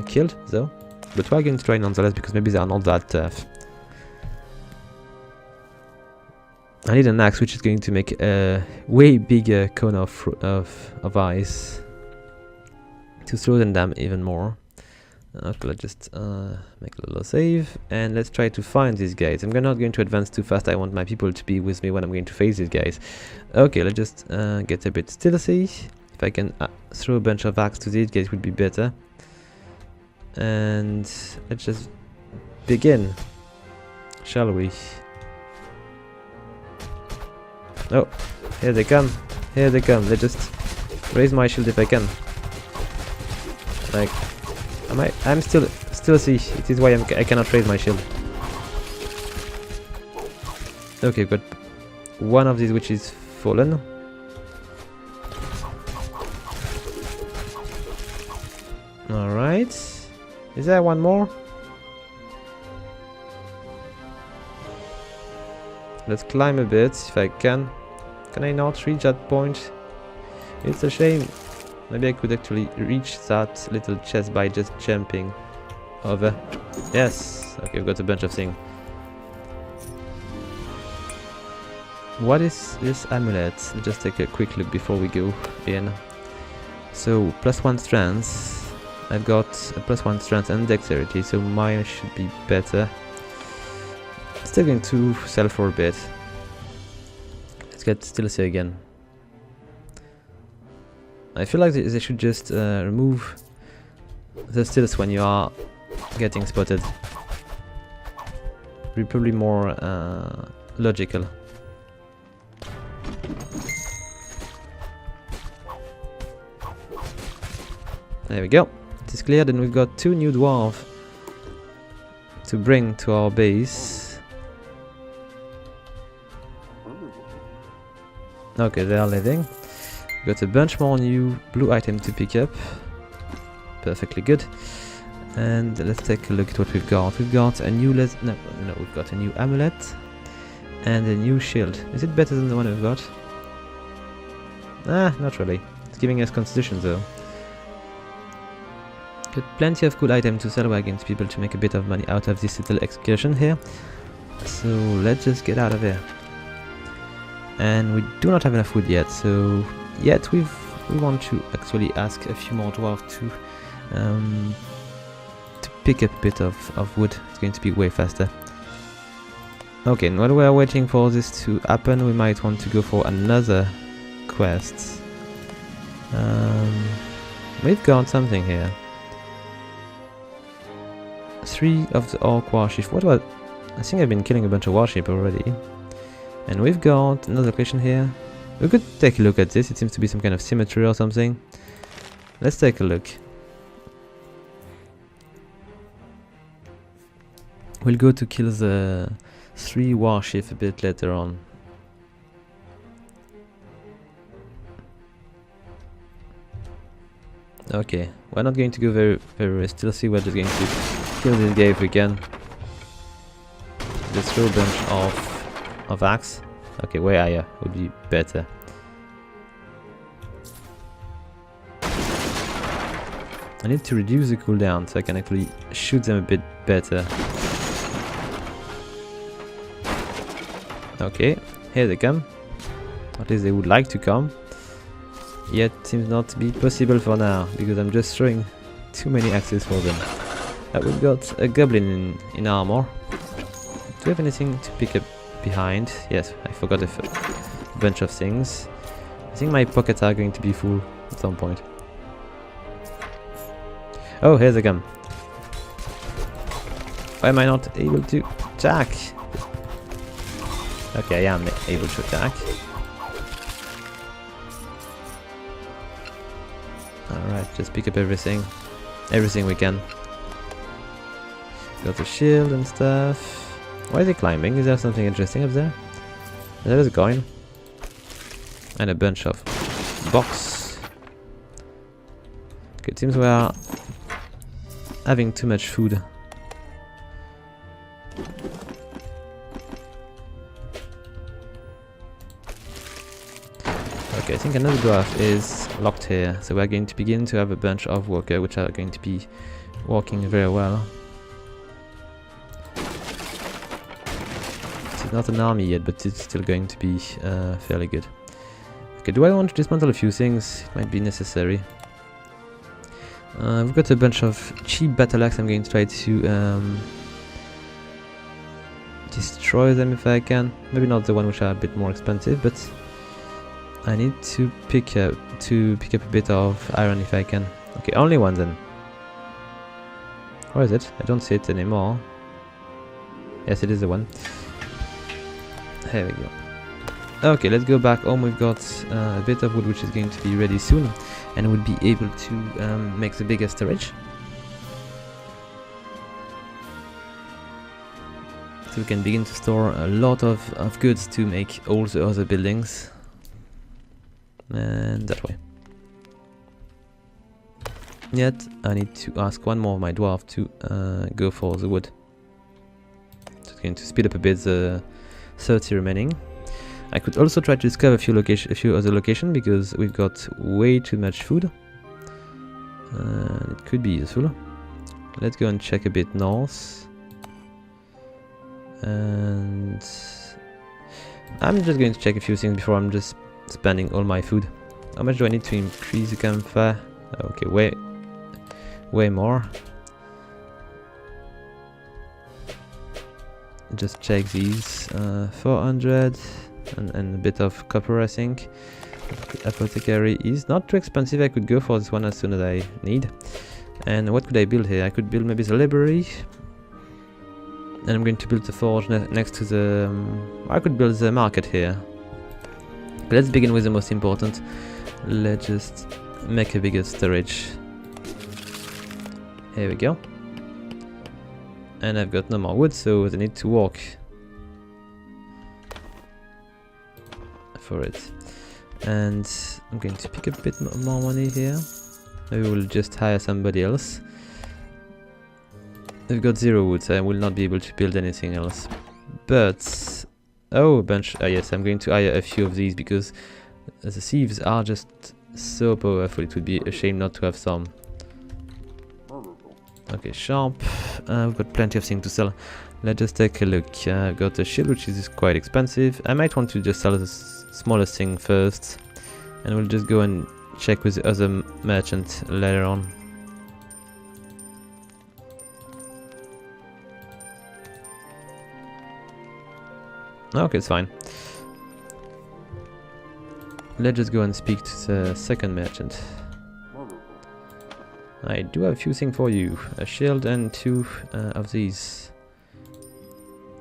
Speaker 1: killed though, but we're going to try nonetheless because maybe they are not that tough. I need an axe, which is going to make a way bigger cone of ice to slow them down even more. Okay, let's just make a little save and let's try to find these guys. I'm not going to advance too fast. I want my people to be with me when I'm going to face these guys. Okay, let's just get a bit stealthy. If I can throw a bunch of axes to these guys, would be better. And let's just begin, shall we? Oh, here they come. Here they come. Let's just raise my shield if I can. Like, I'm still see. It is why I cannot raise my shield. Okay, but one of these which is fallen. All right. Is there one more? Let's climb a bit if I can. Can I not reach that point? It's a shame. Maybe I could actually reach that little chest by just jumping over. Yes. Okay, we've got a bunch of things. What is this amulet? Let's just take a quick look before we go in. So, +1 strength. I've got a +1 strength and dexterity, so mine should be better. Still going to sell for a bit. Let's get stealthy again. I feel like they should just remove the stealth when you are getting spotted. Be probably more logical. There we go. It is cleared, and we've got 2 new dwarves to bring to our base. Okay, they are living. Got a bunch more new blue items to pick up. Perfectly good. And let's take a look at what we've got. We've got a new we've got a new amulet and a new shield. Is it better than the one we've got? Ah, not really. It's giving us constitution though. Got plenty of cool items to sell against people to make a bit of money out of this little excursion here. So let's just get out of here. And we do not have enough wood yet, so yet we want to actually ask a few more dwarves to pick up a bit of wood. It's going to be way faster. Okay, and while we are waiting for this to happen, we might want to go for another quest. We've got something here. 3 of the orc warships. What about? I think I've been killing a bunch of warships already. And we've got another question here. We could take a look at this. It seems to be some kind of symmetry or something. Let's take a look. We'll go to kill the 3 warships a bit later on. Okay, we're not going to go very stealthy. We're just going to kill this guy if we can. Just throw a bunch of axe. Okay, where are you? Would be better. I need to reduce the cooldown so I can actually shoot them a bit better. Okay, here they come. At least they would like to come. Yet seems not to be possible for now because I'm just throwing too many axes for them. We've got a goblin in armor. Do you have anything to pick up behind? Yes, I forgot a bunch of things. I think my pockets are going to be full at some point. Oh, here they come. Why am I not able to attack? Okay, I am able to attack. Alright, just pick up everything. Everything we can. Got the shield and stuff. Why is he climbing? Is there something interesting up there? There is a coin. And a bunch of box. Okay, it seems we are having too much food. Okay, I think another dwarf is locked here, so we're going to begin to have a bunch of workers which are going to be working very well. It's not an army yet, but it's still going to be fairly good. Okay, do I want to dismantle a few things? It might be necessary. We've got a bunch of cheap battle axe. I'm going to try to destroy them if I can. Maybe not the one which are a bit more expensive, but I need to pick up a bit of iron if I can. Okay, only one then. Where is it? I don't see it anymore. Yes, it is the one. There we go. Okay, let's go back home. We've got a bit of wood which is going to be ready soon, and we'll be able to make the biggest storage. So we can begin to store a lot of goods to make all the other buildings. And that way. Yet I need to ask one more of my dwarf to go for the wood. So it's going to speed up a bit the 30 remaining. I could also try to discover a few other locations because we've got way too much food. It could be useful. Let's go and check a bit north. And I'm just going to check a few things before I'm just spending all my food. How much do I need to increase the campfire? Okay, way more. Just check these. 400 and a bit of copper, I think. Apothecary is not too expensive. I could go for this one as soon as I need. And what could I build here? I could build maybe the library. And I'm going to build the forge next to the... I could build the market here. Let's begin with the most important. Let's just make a bigger storage. Here we go. And I've got no more wood, so I need to walk for it. And I'm going to pick a bit more money here. Maybe we'll just hire somebody else. I've got 0 wood, so I will not be able to build anything else. But... oh, a bunch. Yes, I'm going to hire a few of these because the thieves are just so powerful. It would be a shame not to have some. Okay, sharp. We've got plenty of things to sell. Let's just take a look. I've got a shield which is quite expensive. I might want to just sell the smallest thing first. And we'll just go and check with the other merchant later on. Okay, it's fine. Let's just go and speak to the second merchant. I do have a few things for you. A shield and 2 of these.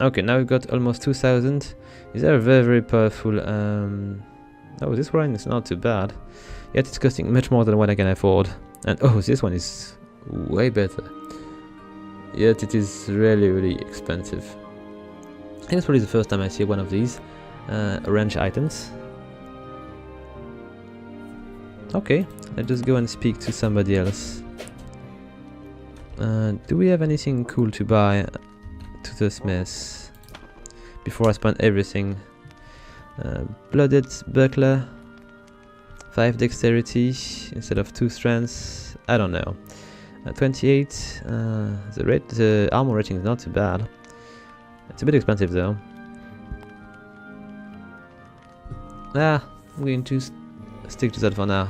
Speaker 1: Okay, now we've got almost 2000. These are very powerful. Oh, this one is not too bad. Yet it's costing much more than what I can afford. And oh, this one is way better. Yet it is really expensive. I think it's probably the first time I see one of these range items. Okay, let's just go and speak to somebody else. Do we have anything cool to buy to the smith before I spend everything? Blooded buckler, 5 dexterity instead of 2 strengths. I don't know. 28. The armor rating is not too bad. It's a bit expensive though. I'm going to stick to that for now.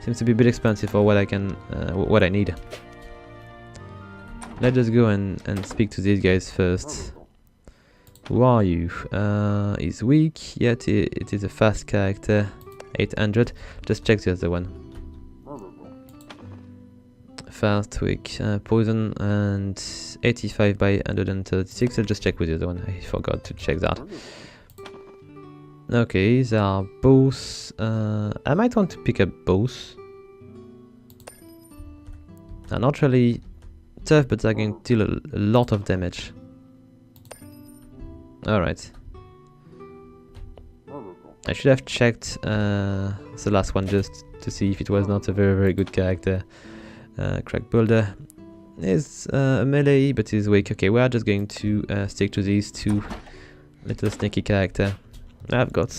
Speaker 1: Seems to be a bit expensive for what I can, what I need. Let's just go and speak to these guys first. Who are you? He's weak, yet it is a fast character. 800. Just check the other one. Fast, weak, poison, and 85 by 136. I'll just check with the other one. I forgot to check that. Okay, they are both. I might want to pick up both. They're not really tough, but they're going to deal a lot of damage. Alright. I should have checked the last one just to see if it was not a very good character. Crack Boulder. is a melee, but is weak. Okay, we are just going to stick to these two little sneaky character. I've got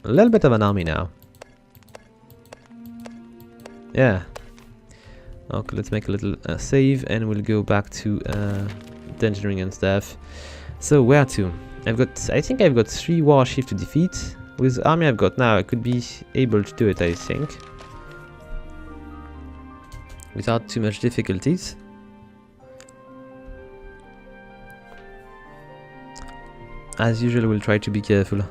Speaker 1: a little bit of an army now. Yeah. Okay, let's make a little save and we'll go back to dungeoning and stuff. So where to? I think I've got 3 warships to defeat. With the army I've got now, I could be able to do it, I think. Without too much difficulties. As usual, we'll try to be careful.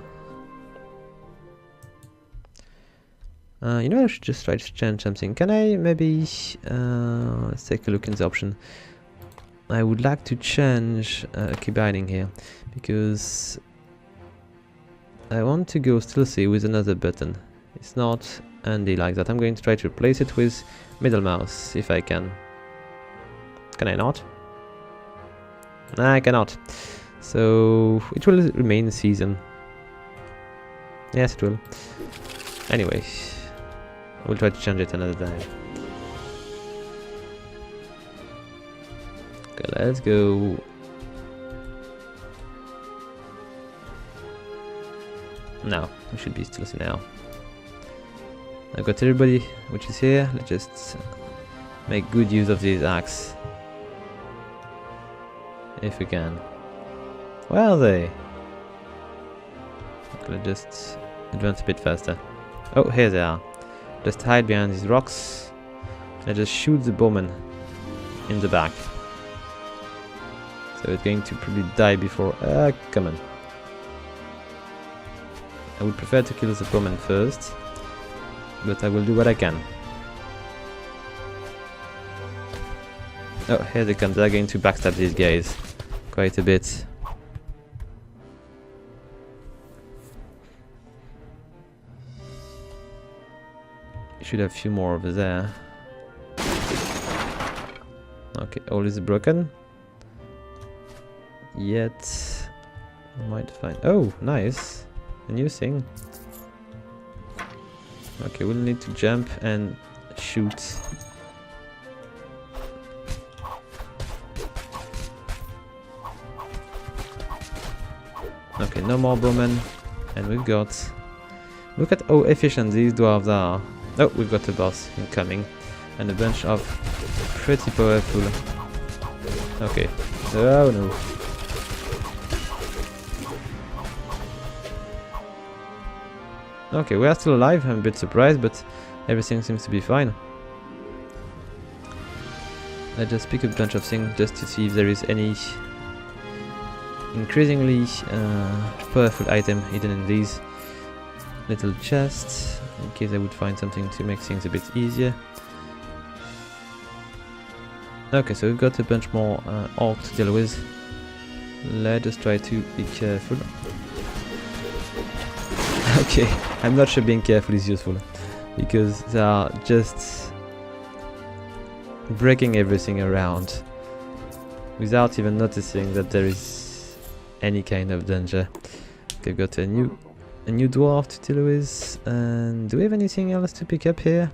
Speaker 1: You know, I should just try to change something. Can I maybe... let's take a look in the option. I would like to change key binding here, because I want to go stealthy with another button. It's not handy like that. I'm going to try to replace it with middle mouse, if I can. Can I not? Nah, I cannot. So it will remain season. Yes, it will. Anyway, we'll try to change it another time. Okay, let's go. No, we should be stealthy now. I've got everybody which is here. Let's just make good use of these axes. If we can. Where are they? Okay, let's just advance a bit faster. Oh, here they are. Just hide behind these rocks. And just shoot the bowman in the back. So it's going to probably die before... come on. I would prefer to kill the bowman first, but I will do what I can. Oh, here they come. They're going to backstab these guys quite a bit. Should have a few more over there. Okay, all is broken. Yet I might find... Oh, nice. A new thing. Okay, we'll need to jump and shoot. Okay, no more bowmen. And we've got... Look at how efficient these dwarves are. Oh, we've got a boss incoming. And a bunch of pretty powerful... Okay. Oh no. Okay, we are still alive. I'm a bit surprised, but everything seems to be fine. Let's just pick up a bunch of things just to see if there is any increasingly powerful item hidden in these little chests, in case I would find something to make things a bit easier. Okay, so we've got a bunch more orc to deal with. Let's just try to be careful. Okay, I'm not sure being careful is useful, because they are just breaking everything around without even noticing that there is any kind of danger. Okay, I've got a new dwarf to deal with. And do we have anything else to pick up here?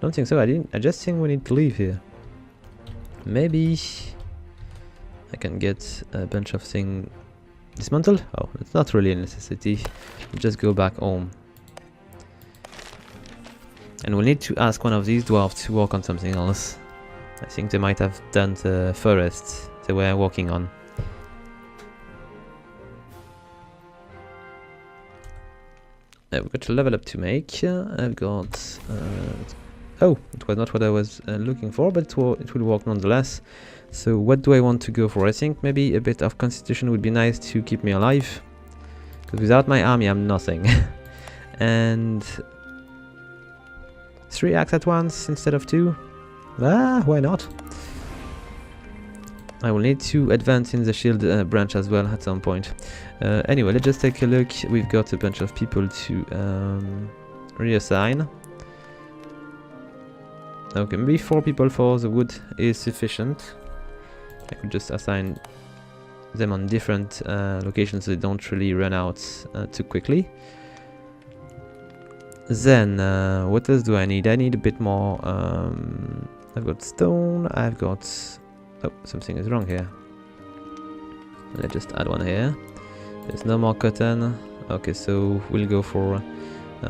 Speaker 1: Don't think so. I just think we need to leave here. Maybe I can get a bunch of things dismantled. Oh, it's not really a necessity. Just go back home. And we'll need to ask one of these dwarves to work on something else. I think they might have done the forest they were working on. We've got a level up to make. I've got... oh, it was not what I was looking for, but it will work nonetheless. So what do I want to go for? I think maybe a bit of constitution would be nice to keep me alive. Because without my army I'm nothing. And 3 acts at once instead of 2? Ah, why not? I will need to advance in the shield branch as well at some point. Anyway, let's just take a look. We've got a bunch of people to reassign. Okay, maybe 4 people for the wood is sufficient. I could just assign them on different locations so they don't really run out too quickly. Then, what else do I need? I need a bit more I've got stone, I've got... Oh, something is wrong here. Let's just add one here. There's no more cotton. Okay, so we'll go for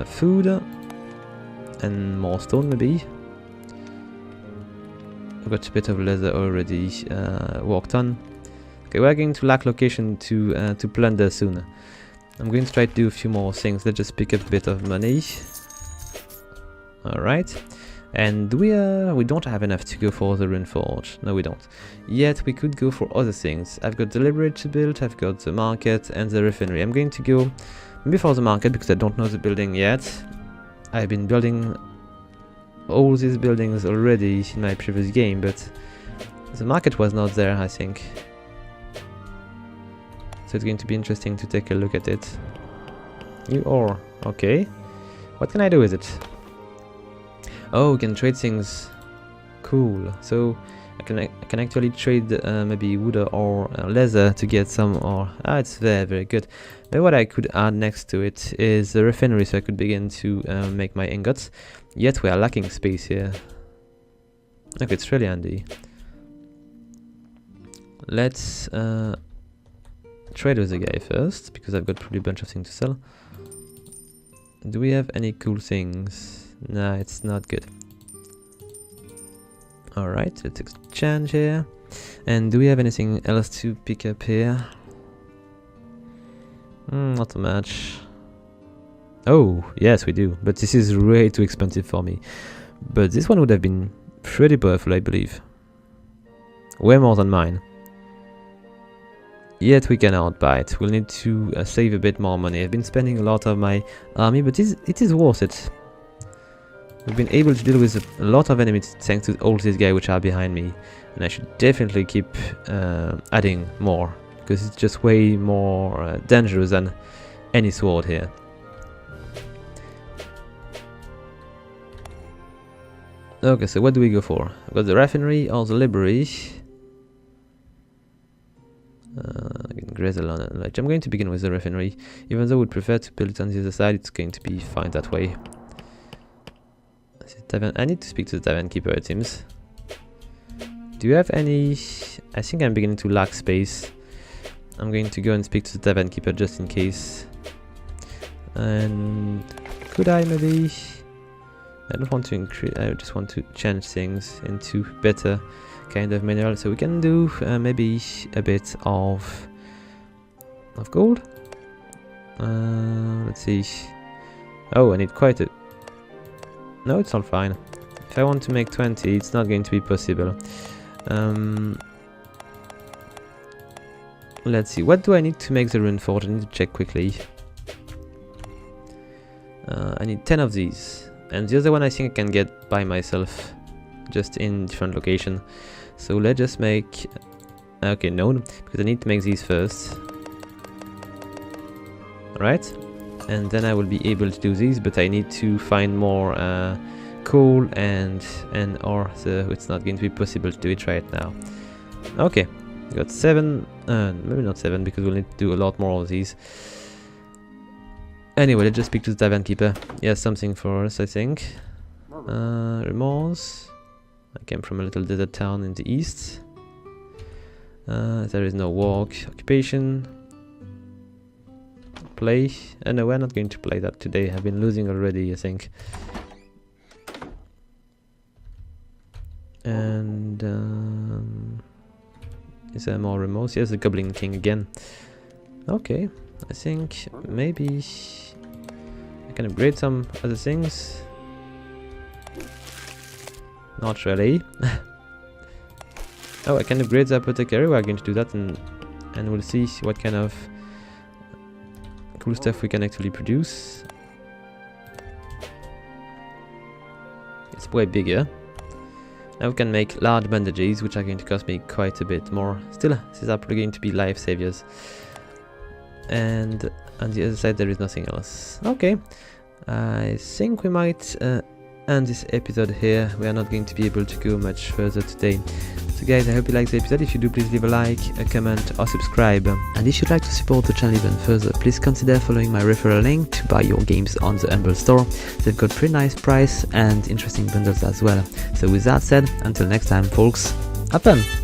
Speaker 1: food and more stone maybe. I've got a bit of leather already worked on. Okay, we're going to lack location to plunder soon. I'm going to try to do a few more things. Let's just pick up a bit of money. Alright. And we don't have enough to go for the rune forge. No, we don't. Yet we could go for other things. I've got the library to build, I've got the market and the refinery. I'm going to go maybe for the market because I don't know the building yet. I've been building all these buildings already in my previous game, but the market was not there, I think. So it's going to be interesting to take a look at it. New ore, okay. What can I do with it? Oh, we can trade things. Cool. So I can actually trade maybe wood or leather to get some ore. Ah, it's very, very good. But what I could add next to it is the refinery, so I could begin to make my ingots. Yet we are lacking space here. Okay, it's really handy. Let's trade with the guy first, because I've got probably a bunch of things to sell. Do we have any cool things? Nah, it's not good. Alright, let's exchange here. And do we have anything else to pick up here? Not so much. Oh, yes we do, but this is way too expensive for me. But this one would have been pretty powerful, I believe. Way more than mine. Yet we cannot buy it. We'll need to save a bit more money. I've been spending a lot of my army, but it is worth it. We've been able to deal with a lot of enemies thanks to all these guys which are behind me. And I should definitely keep adding more, because it's just way more dangerous than any sword here. Okay, so what do we go for? I've got the refinery or the library. I'm going to begin with the refinery. Even though I would prefer to build it on the other side, it's going to be fine that way. I need to speak to the tavern keeper, it seems. Do you have any... I think I'm beginning to lack space. I'm going to go and speak to the tavern keeper just in case. And... could I maybe... I don't want to increase... I just want to change things into better kind of mineral. So we can do maybe a bit of gold. Let's see. Oh, I need quite a... No, it's all fine. If I want to make 20, it's not going to be possible. Let's see. What do I need to make the rune forge? I need to check quickly. I need 10 of these. And the other one I think I can get by myself. Just in different location. So let's just make... Okay, no. Because I need to make these first. Alright. And then I will be able to do these, but I need to find more coal and ore, so it's not going to be possible to do it right now. Okay, we got 7, maybe not 7, because we'll need to do a lot more of these. Anyway, let's just speak to the tavern keeper. He has something for us, I think. Remorse. I came from a little desert town in the east. There is no work. Occupation. Play. No, we're not going to play that today. I've been losing already, I think. And is there more remorse? Yes, the Goblin King again. Okay, I think maybe I can upgrade some other things. Not really. Oh, I can upgrade the apothecary. We're going to do that, and we'll see what kind of cool stuff we can actually produce. It's way bigger. Now we can make large bandages, which are going to cost me quite a bit more. Still, these are probably going to be life saviors. And on the other side there is nothing else. Okay, I think we might end this episode here. We are not going to be able to go much further today. So guys, I hope you liked the episode. If you do, please leave a like, a comment or subscribe. And if you'd like to support the channel even further, please consider following my referral link to buy your games on the Humble store. They've got pretty nice price and interesting bundles as well. So with that said, until next time folks, have fun!